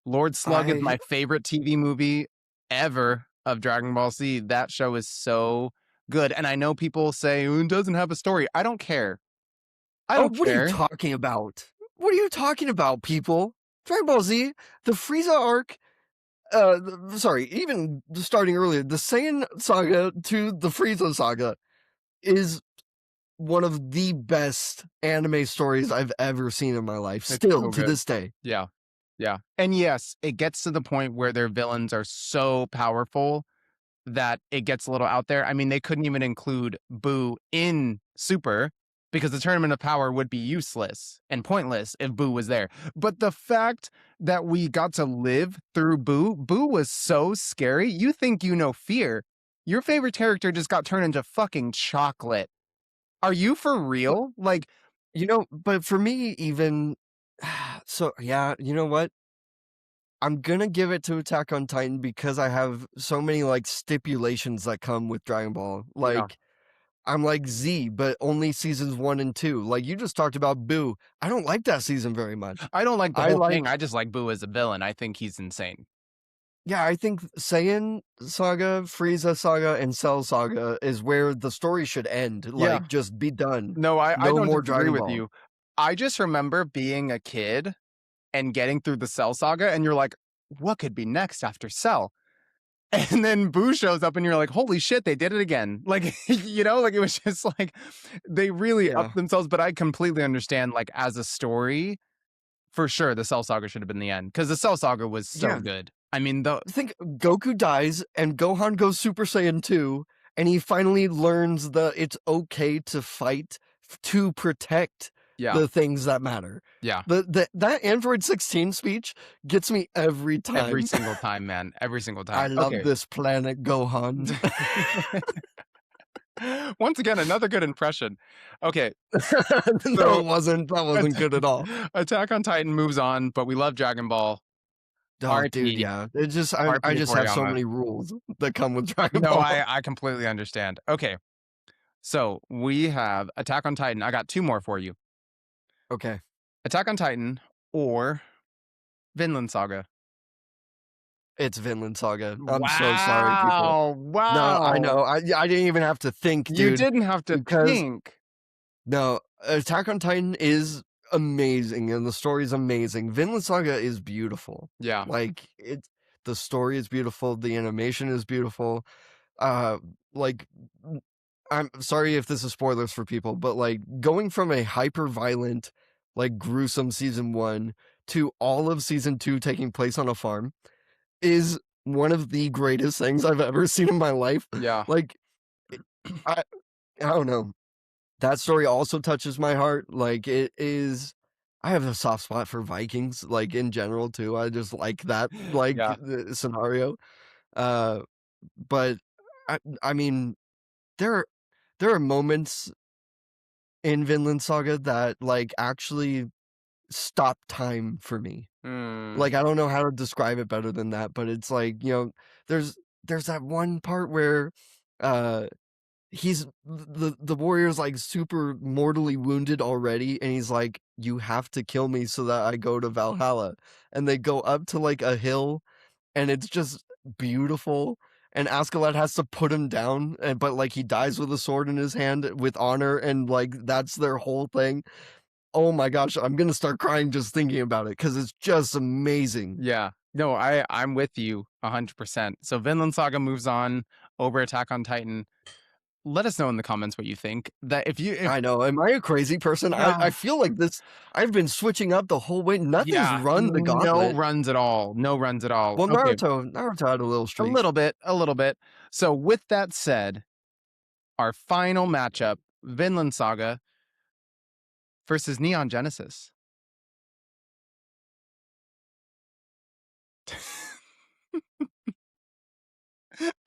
Lord Slug is my favorite TV movie ever of Dragon Ball Z. That show is so good. And I know people say, it doesn't have a story. I don't care. I don't what are you care. talking about? What are you talking about, people? Dragon Ball Z, the Frieza arc. Sorry, even starting earlier, the Saiyan saga to the Frieza saga is one of the best anime stories I've ever seen in my life. It's Still so to good. this day. Yeah. Yeah. And yes, it gets to the point where their villains are so powerful that it gets a little out there. I mean, they couldn't even include Boo in Super because the Tournament of Power would be useless and pointless if Boo was there. But the fact that we got to live through Boo was so scary. You think you know fear. Your favorite character just got turned into fucking chocolate. Are you for real? Like, but for me, even so, yeah, you know what? I'm gonna give it to Attack on Titan because I have so many like stipulations that come with Dragon Ball. Like, I'm like Z, but only seasons 1 and 2. Like you just talked about Boo. I don't like that season very much. I don't like the I whole like thing. I just like Boo as a villain. I think he's insane. Yeah, I think Saiyan Saga, Frieza Saga, and Cell Saga is where the story should end. Yeah. Like, just be done. No, I No don't more disagree Dragon with Ball. you. I just remember being a kid and getting through the Cell Saga, and you're like, what could be next after Cell? And then Boo shows up, and you're like, holy shit, they did it again. Like, like it was just like they really Yeah. upped themselves. But I completely understand, like, as a story, for sure, the Cell Saga should have been the end because the Cell Saga was so Yeah. good. I mean, the Think Goku dies and Gohan goes Super Saiyan 2, and he finally learns that it's okay to fight to protect yeah, the things that matter. yeah, That Android 16 speech gets me every every time. single time, man, every single I time. love Okay. this planet, Gohan. Once again, another good impression. Okay, No, so it wasn't. That wasn't good at all. Attack on Titan moves on, but we love Dragon Ball. Oh, dude, R.I.P. yeah. It just I R.I.P. to just have so Toriyama. many rules that come with Dragon No, Ball. I completely understand. Okay, so we have Attack on Titan. I got two more for you. Okay. Attack on Titan or Vinland Saga. It's Vinland Saga. I'm so sorry, people. Wow, No, I wow. know. I didn't even have to think, You dude, didn't have to because think. no, Attack on Titan is amazing and the story's amazing. Vinland Saga is beautiful. Yeah. Like the story is beautiful, the animation is beautiful. Uh like I'm sorry if this is spoilers for people, but like going from a hyper violent, like gruesome season 1 to all of season 2 taking place on a farm is one of the greatest things I've ever seen in my life. Yeah. Like I I don't know. That story also touches my heart. Like it is I have a soft spot for Vikings, like in general too. I just like that like Yeah. scenario. Uh but I mean there are there are moments in Vinland Saga that like actually stop time for me. Mm, Like I don't know how to describe it better than that, but it's like, there's there's that one part where uh he's the warrior's like super mortally wounded already and he's like you have to kill me so that I go to Valhalla, and they go up to like a hill and it's just beautiful, and Askeladd has to put him down, and but like he dies with a sword in his hand with honor, and like that's their whole thing. Oh my gosh, I'm gonna start crying just thinking about it because it's just amazing. yeah. No, I'm with you 100%. So Vinland Saga moves on over Attack on Titan. Let us know in the comments what you think. That if I know. Am I a crazy person? I yeah, feel like this. I've been switching up the whole way. Nothing's yeah, run the no gauntlet. runs at all. No runs at all. Well, Okay, Naruto had a little a streak. little bit, a little bit. So with that said, our final matchup, Vinland Saga versus Neon Genesis.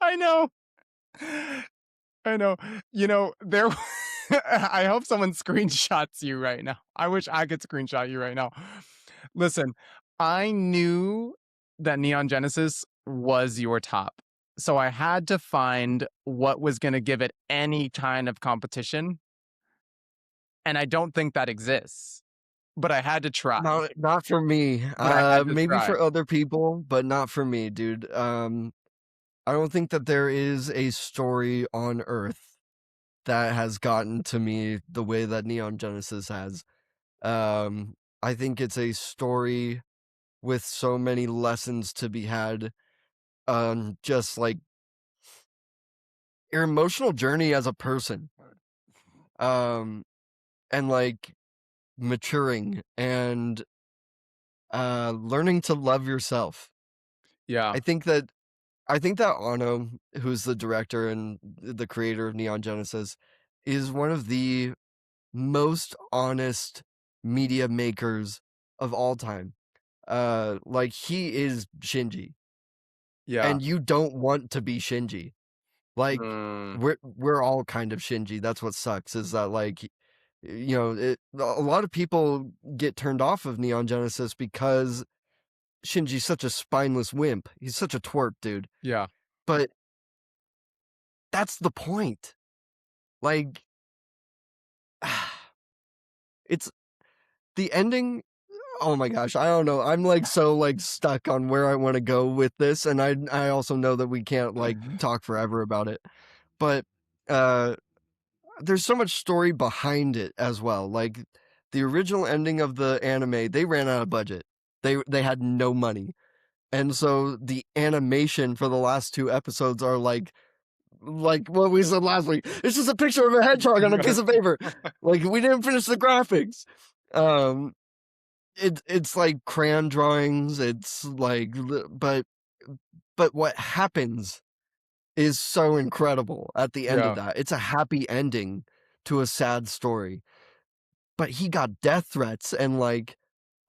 I know. I know. There I hope someone screenshots you right now. I wish I could screenshot you right now. Listen, I knew that Neon Genesis was your top. So I had to find what was going to give it any kind of competition, and I don't think that exists. But I had to try. Not for me. But I had to Maybe try. for other people, but not for me, dude. I don't think that there is a story on Earth that has gotten to me the way that Neon Genesis has. I think it's a story with so many lessons to be had. Just like your emotional journey as a person. Um, and like maturing and learning to love yourself. Yeah. I think that I think that Ono, who's the director and the creator of Neon Genesis, is one of the most honest media makers of all time. Like he is Shinji, Yeah. and you don't want to be Shinji. Like Mm, we're all kind of Shinji. That's what sucks is that like a lot of people get turned off of Neon Genesis because Shinji's such a spineless wimp. He's such a twerp, dude. yeah. But that's the point. Like it's the ending Oh my gosh, I don't know. I'm like so like stuck on where I want to go with this, and I also know that we can't like talk forever about it. But uh there's so much story behind it as well. Like the original ending of the anime, they ran out of budget. They had no money. And so the animation for the last two episodes are like what we said last week. It's just a picture of a hedgehog on a piece of paper. Like we didn't finish the graphics. Um it's like crayon drawings. It's like but what happens is so incredible at the end of Yeah. that. It's a happy ending to a sad story. But he got death threats and like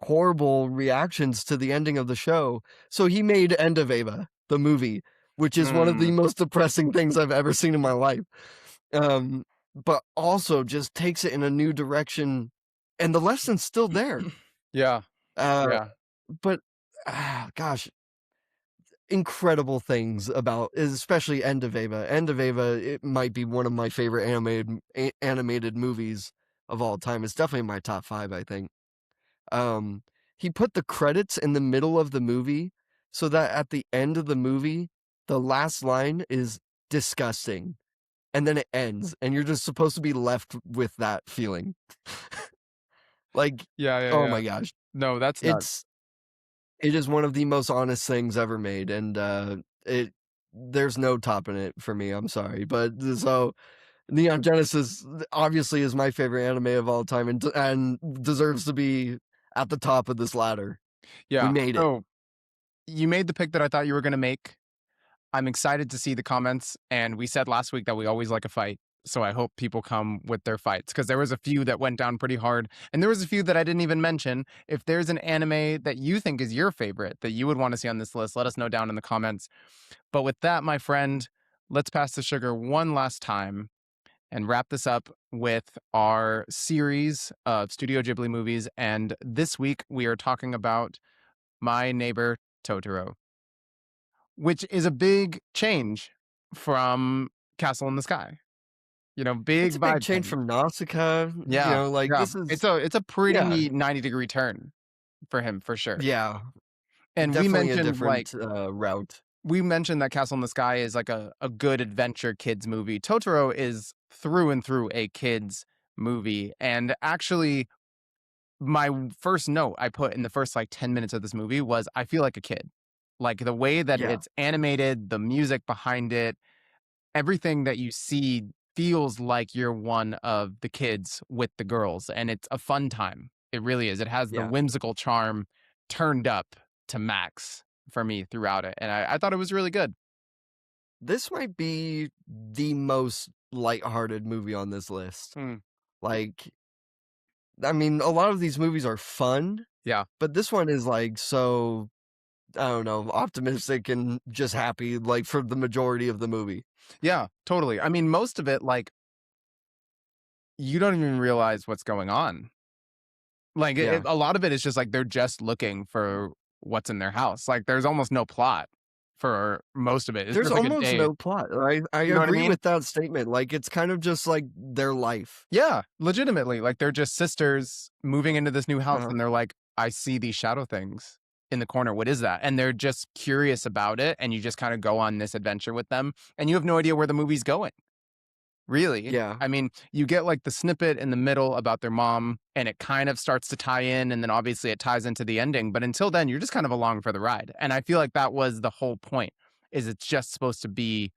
horrible reactions to the ending of the show. So he made End of Ava, the movie, which is one of the Mm. most depressing things I've ever seen in my life. But also just takes it in a new direction, and the lesson's still there. Yeah. Uh, Yeah. but gosh, incredible things about, especially End of Ava. End of Ava, it might be one of my favorite animated movies of all time. It's definitely in my top 5, I think. Um, he put the credits in the middle of the movie so that at the end of the movie, the last line is disgusting. And then it ends, and you're just supposed to be left with that feeling. Like, Yeah, yeah, oh yeah. my gosh. No, that's nuts. It is one of the most honest things ever made, and it there's no topping it for me. I'm sorry, but so Neon Genesis obviously is my favorite anime of all time, and deserves to be at the top of this ladder. We Yeah. made it. So you made the pick that I thought you were gonna make. I'm excited to see the comments, and we said last week that we always like a fight. So I hope people come with their fights because there was a few that went down pretty hard, and there was a few that I didn't even mention. If there's an anime that you think is your favorite that you would want to see on this list, let us know down in the comments. But with that, my friend, let's pass the sugar one last time and wrap this up with our series of Studio Ghibli movies. And this week we are talking about My Neighbor Totoro, which is a big change from Castle in the Sky. You know, It's big a big vibe change change. from Nausicaa. Yeah, Like yeah. this is It's a yeah, pretty 90-degree turn for him for sure. yeah, And definitely a different route. we mentioned that Castle in the Sky is like a good adventure kids movie. Totoro is through and through a kids movie. And actually, my first note I put in the first like 10 minutes of this movie was I feel like a kid. Like the way that Yeah, it's animated, the music behind it, everything that you see feels like you're one of the kids with the girls, and it's a fun time. It really is. It has the yeah. whimsical charm turned up to max for me throughout it, and I thought it was really good. This might be the most lighthearted movie on this list. Hmm. Like, I mean, a lot of these movies are fun, Yeah, but this one is like so, I don't know, optimistic and just happy, like for the majority of the movie. yeah, totally. I mean, most of it, like, you don't even realize what's going on. Like, Yeah. a lot of it is just like they're just looking for what's in their house. Like, there's almost no plot for most of it. It's There's just like a almost day. no plot. I You know what I agree mean? with that statement. Like, it's kind of just like their life. Yeah, legitimately. Like they're just sisters moving into this new house Uh-huh. and they're like, I see these shadow things in the corner. What is that? And they're just curious about it. And you just kind of go on this adventure with them and you have no idea where the movie's going. Really. Yeah. I mean, you get like the snippet in the middle about their mom and it kind of starts to tie in. And then obviously it ties into the ending. But until then, you're just kind of along for the ride. And I feel like that was the whole point is it's just supposed to be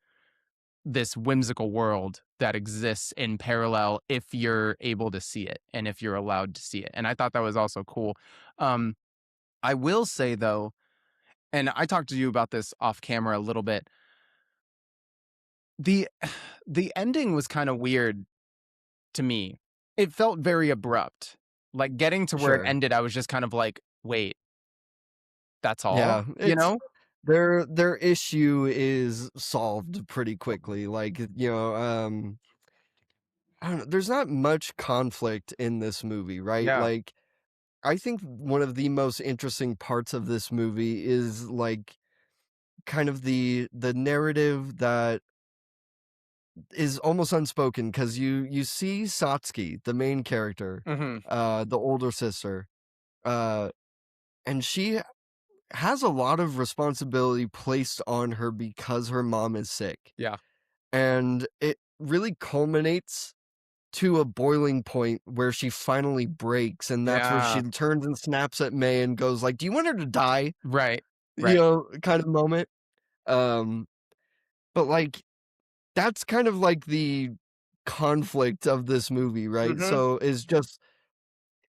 this whimsical world that exists in parallel if you're able to see it and if you're allowed to see it. And I thought that was also cool. Um, I will say though, and I talked to you about this off camera a little bit. The the ending was kind of weird to me. It felt very abrupt. Like getting to where it Sure. ended, I was just kind of like, wait, that's all? Yeah. You It's know? their issue is solved pretty quickly. Like, I don't know, there's not much conflict in this movie, right? Yeah. Like, I think one of the most interesting parts of this movie is like kind of the narrative that is almost unspoken because you see Satsuki, the main character, Hmm. the older sister. and she has a lot of responsibility placed on her because her mom is sick. Yeah. And it really culminates to a boiling point where she finally breaks, and that's where Yeah. she turns and snaps at May and goes like, "Do you want her to die?" Right. You Right. know, kind of moment. Um, but, like, that's kind of like the conflict of this movie, right? Mhm. So, it's just,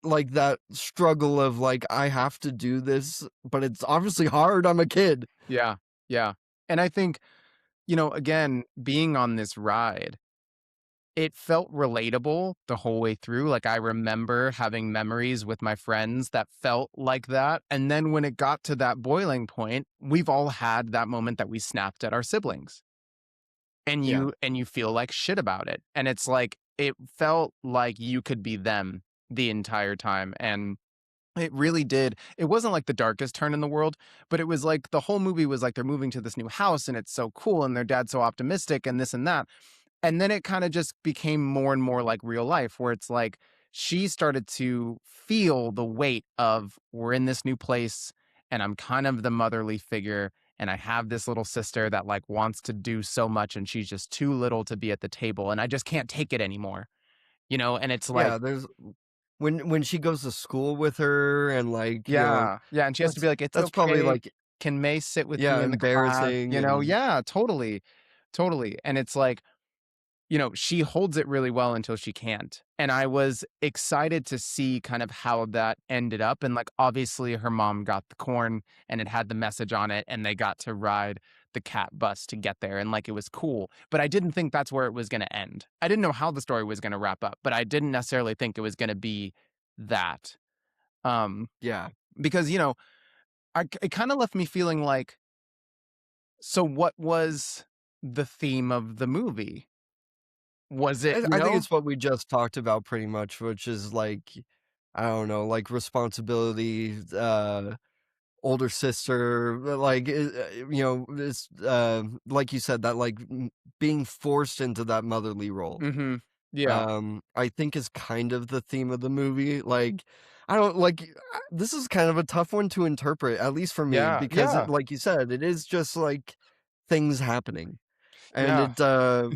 like, that struggle of, like, "I have to do this, but it's obviously hard, I'm a kid." Yeah. Yeah. And I think, again, being on this ride, it felt relatable the whole way through. Like, I remember having memories with my friends that felt like that, and then when it got to that boiling point, we've all had that moment that we snapped at our siblings, and Yeah. you feel like shit about it, and it's like, it felt like you could be them the entire time, and it really did. It wasn't like the darkest turn in the world, but it was like the whole movie was like they're moving to this new house, and it's so cool, and their dad's so optimistic, and this and that. And then it kinda just became more and more like real life, where it's like she started to feel the weight of, "We're in this new place, and I'm kind of the motherly figure, and I have this little sister that, like, wants to do so much, and she's just too little to be at the table, and I just can't take it anymore." And it's like Yeah, there's when she goes to school with her and, like, yeah, yeah, and she has to be like, "It's that's probably, okay. like, Can May sit with yeah, me in the class?" embarrassing and Yeah, totally, totally, and it's like she holds it really well until she can't. And I was excited to see kind of how that ended up. And like, obviously, her mom got the corn and it had the message on it, and they got to ride the cat bus to get there. And like, it was cool. But I didn't think that's where it was going to end. I didn't know how the story was going to wrap up, but I didn't necessarily think it was going to be that. Um, yeah. because, it kind of left me feeling like, so what was the theme of the movie? Was it, I think it's what we just talked about pretty much, which is, like, I don't know, like, responsibility, older sister, like, it's, like you said, that, like, being forced into that motherly role, mm-hmm. Yeah. I think is kind of the theme of the movie, like, I don't like, this is kind of a tough one to interpret, at least for me, Yeah, because yeah, like you said, it is just, like, things happening, and yeah,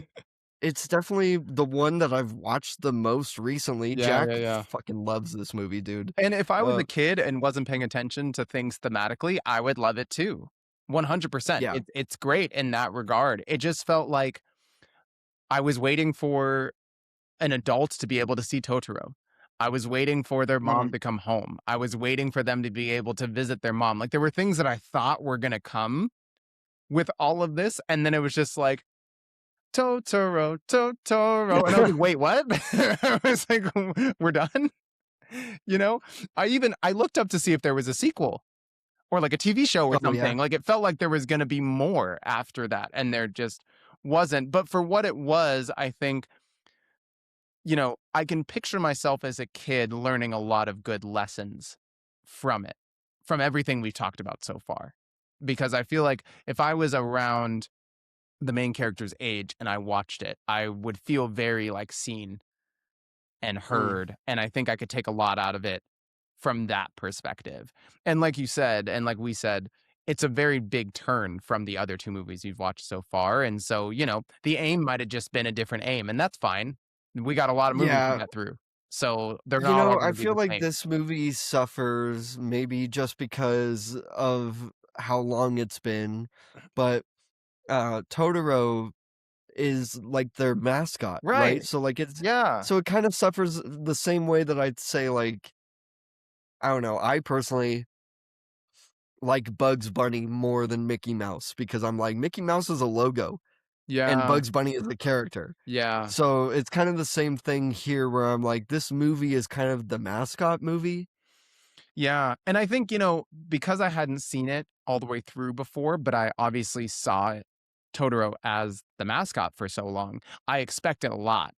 it's definitely the one that I've watched the most recently. yeah, yeah, Jack yeah. fucking loves this movie, dude. And if I was Uh, a kid and wasn't paying attention to things thematically, I would love it too. 100%. yeah. It's great in that regard. It just felt like I was waiting for an adult to be able to see Totoro. I was waiting for their mom Mhm. to come home. I was waiting for them to be able to visit their mom. Like, there were things that I thought were gonna come with all of this, and then it was just like, "Totoro, Totoro," and I was like, "Wait, what?" I was like, "We're done?" You know? I looked up to see if there was a sequel or like a TV show or Oh, yeah. something. Like, it felt like there was gonna be more after that, and there just wasn't. But for what it was, I think, I can picture myself as a kid learning a lot of good lessons from it, from everything we've talked about so far. Because I feel like if I was around the main character's age and I watched it, I would feel very, like, seen and Mm. heard, and I think I could take a lot out of it from that perspective. And like you said, and like we said, it's a very big turn from the other two movies you've watched so far. And so, the aim might have just been a different aim, and that's fine. We got a lot of movies to Yeah, get through. So they're not all I gonna be feel the like same. this movie suffers maybe just because of how long it's been, but, Totoro is, like, their mascot, right? Right. So, like, Yeah. so it kind of suffers the same way that I'd say, like, I don't know, I personally like Bugs Bunny more than Mickey Mouse because I'm like, Mickey Mouse is a logo and Yeah. Bugs Bunny is a character. Yeah. So it's kind of the same thing here where I'm like, this movie is kind of the mascot movie. Yeah. And I think, because I hadn't seen it all the way through before, but I obviously saw Totoro as the mascot for so long, I expected a lot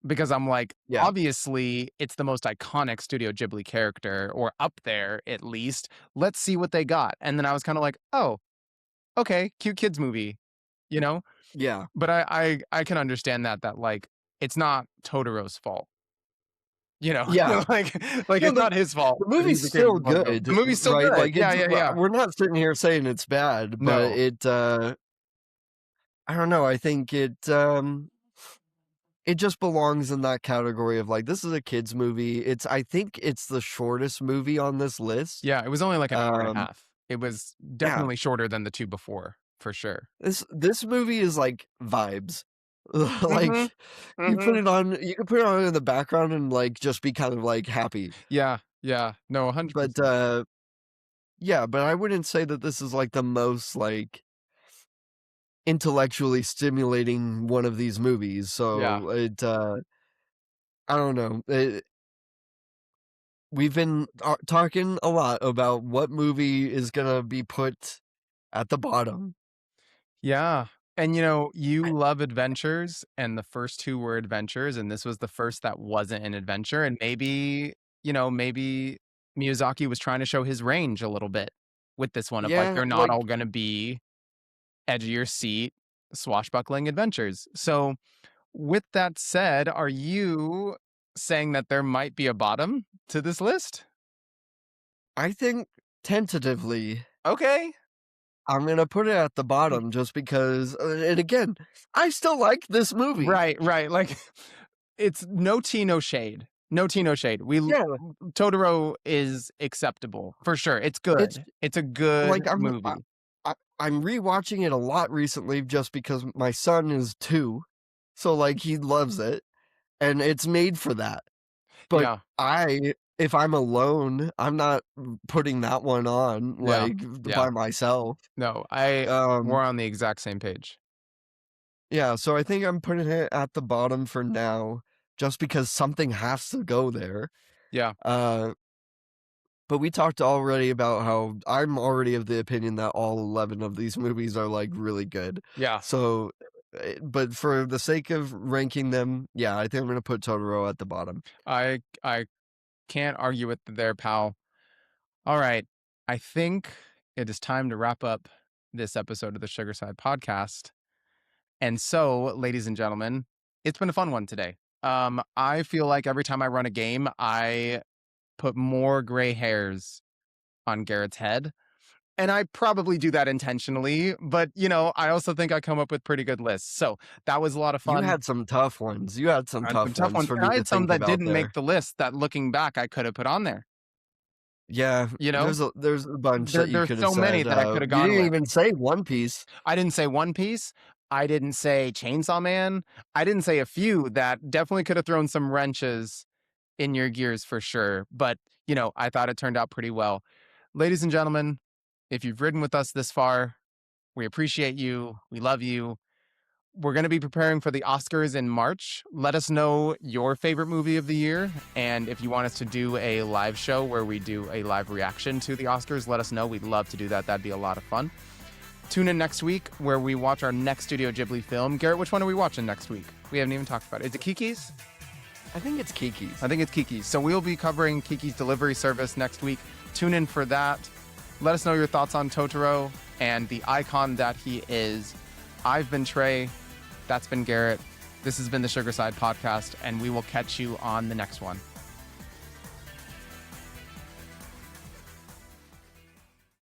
because I'm like, Yeah. obviously, it's the most iconic Studio Ghibli character, or up there at least. Let's see what they got. And then I was kind of like, oh, okay, cute kids movie, you know? Yeah. But I can understand that like, it's not Totoro's fault. You know, Yeah. like No, it's not his fault the that he movie's became still a vaudeville. good, The movie's still right? good. Like, Yeah, it's yeah, yeah. we're not sitting here saying it's bad, but No. I don't know, I think it just belongs in that category of, like, this is a kid's movie. I think it's the shortest movie on this list. Yeah, it was only like an hour and a Um, half. It was yeah, definitely shorter than the two before, for sure. this movie is, like, vibes. Mhm. Like, Mhm. you can put it on in the background and, like, just be kind of, like, happy. Yeah, yeah. No, But, 100%. yeah, but I wouldn't say that this is, like, the most, like, intellectually stimulating one of these movies, Yeah. so I don't know, we've been talking a lot about what movie is gonna be put at the bottom. Yeah. And you I love adventures, and the first two were adventures, and this was the first that wasn't an adventure. And maybe Miyazaki was trying to show his range a little bit with this one of like, yeah, they're not all like, gonna be edge of your seat, swashbuckling adventures. So, with that said, are you saying that there might be a bottom to this list? I think tentatively, Okay. I'm gonna put it at the bottom just because and again, I still like this movie. Right, right. Like it's no tea, no shade. No tea, no shade. Yeah, Totoro is acceptable for sure. It's it's good. It's a good like, movie. I'm rewatching it a lot recently just because my son is 2, so, like, he loves it, and it's made for that. But Yeah, if I'm alone, I'm not putting that one on, yeah, like, yeah. by myself. No, we're Um, on the exact same page. yeah, so I think I'm putting it at the bottom for now, just because something has to go there. Yeah, Uh, but we talked already about how I'm already of the opinion that all 11 of these movies are, like, really good. yeah. So, but for the sake of ranking them, yeah, I think I'm gonna put Totoro at the bottom. I can't argue with there, pal. All right. I think it is time to wrap up this episode of the Sugar Side Podcast. And so, ladies and gentlemen, it's been a fun one today. I feel like every time I run a game, I put more gray hairs on Garrett's head. And I probably do that intentionally, but I also think I come up with pretty good lists. So that was a lot of You fun. had some tough ones. You had some I had some tough tough ones ones. for And me I to had some think that about didn't make there. the list that looking back I could have put on there. Yeah, You know, there's a bunch that you there's could have so many said. that I could have You gone didn't with. even say One Piece. I didn't say One Piece. I didn't say Chainsaw Man. I didn't say a few that definitely could have thrown some wrenches in your gears for sure. But, I thought it turned out pretty well. Ladies and gentlemen, if you've ridden with us this far, we appreciate you. We love you. We're going to be preparing for the Oscars in March. Let us know your favorite movie of the year. And if you want us to do a live show where we do a live reaction to the Oscars, let us know. We'd love to do that. That'd be a lot of fun. Tune in next week where we watch our next Studio Ghibli film. Garrett, which one are we watching next week? We haven't even talked about it. Is it Kiki's? I think it's Kiki's. I think it's Kiki's. So we'll be covering Kiki's delivery service next week. Tune in for that. Let us know your thoughts on Totoro and the icon that he is. I've been Trey. That's been Garrett. This has been the Sugar Side Podcast, and we will catch you on the next one.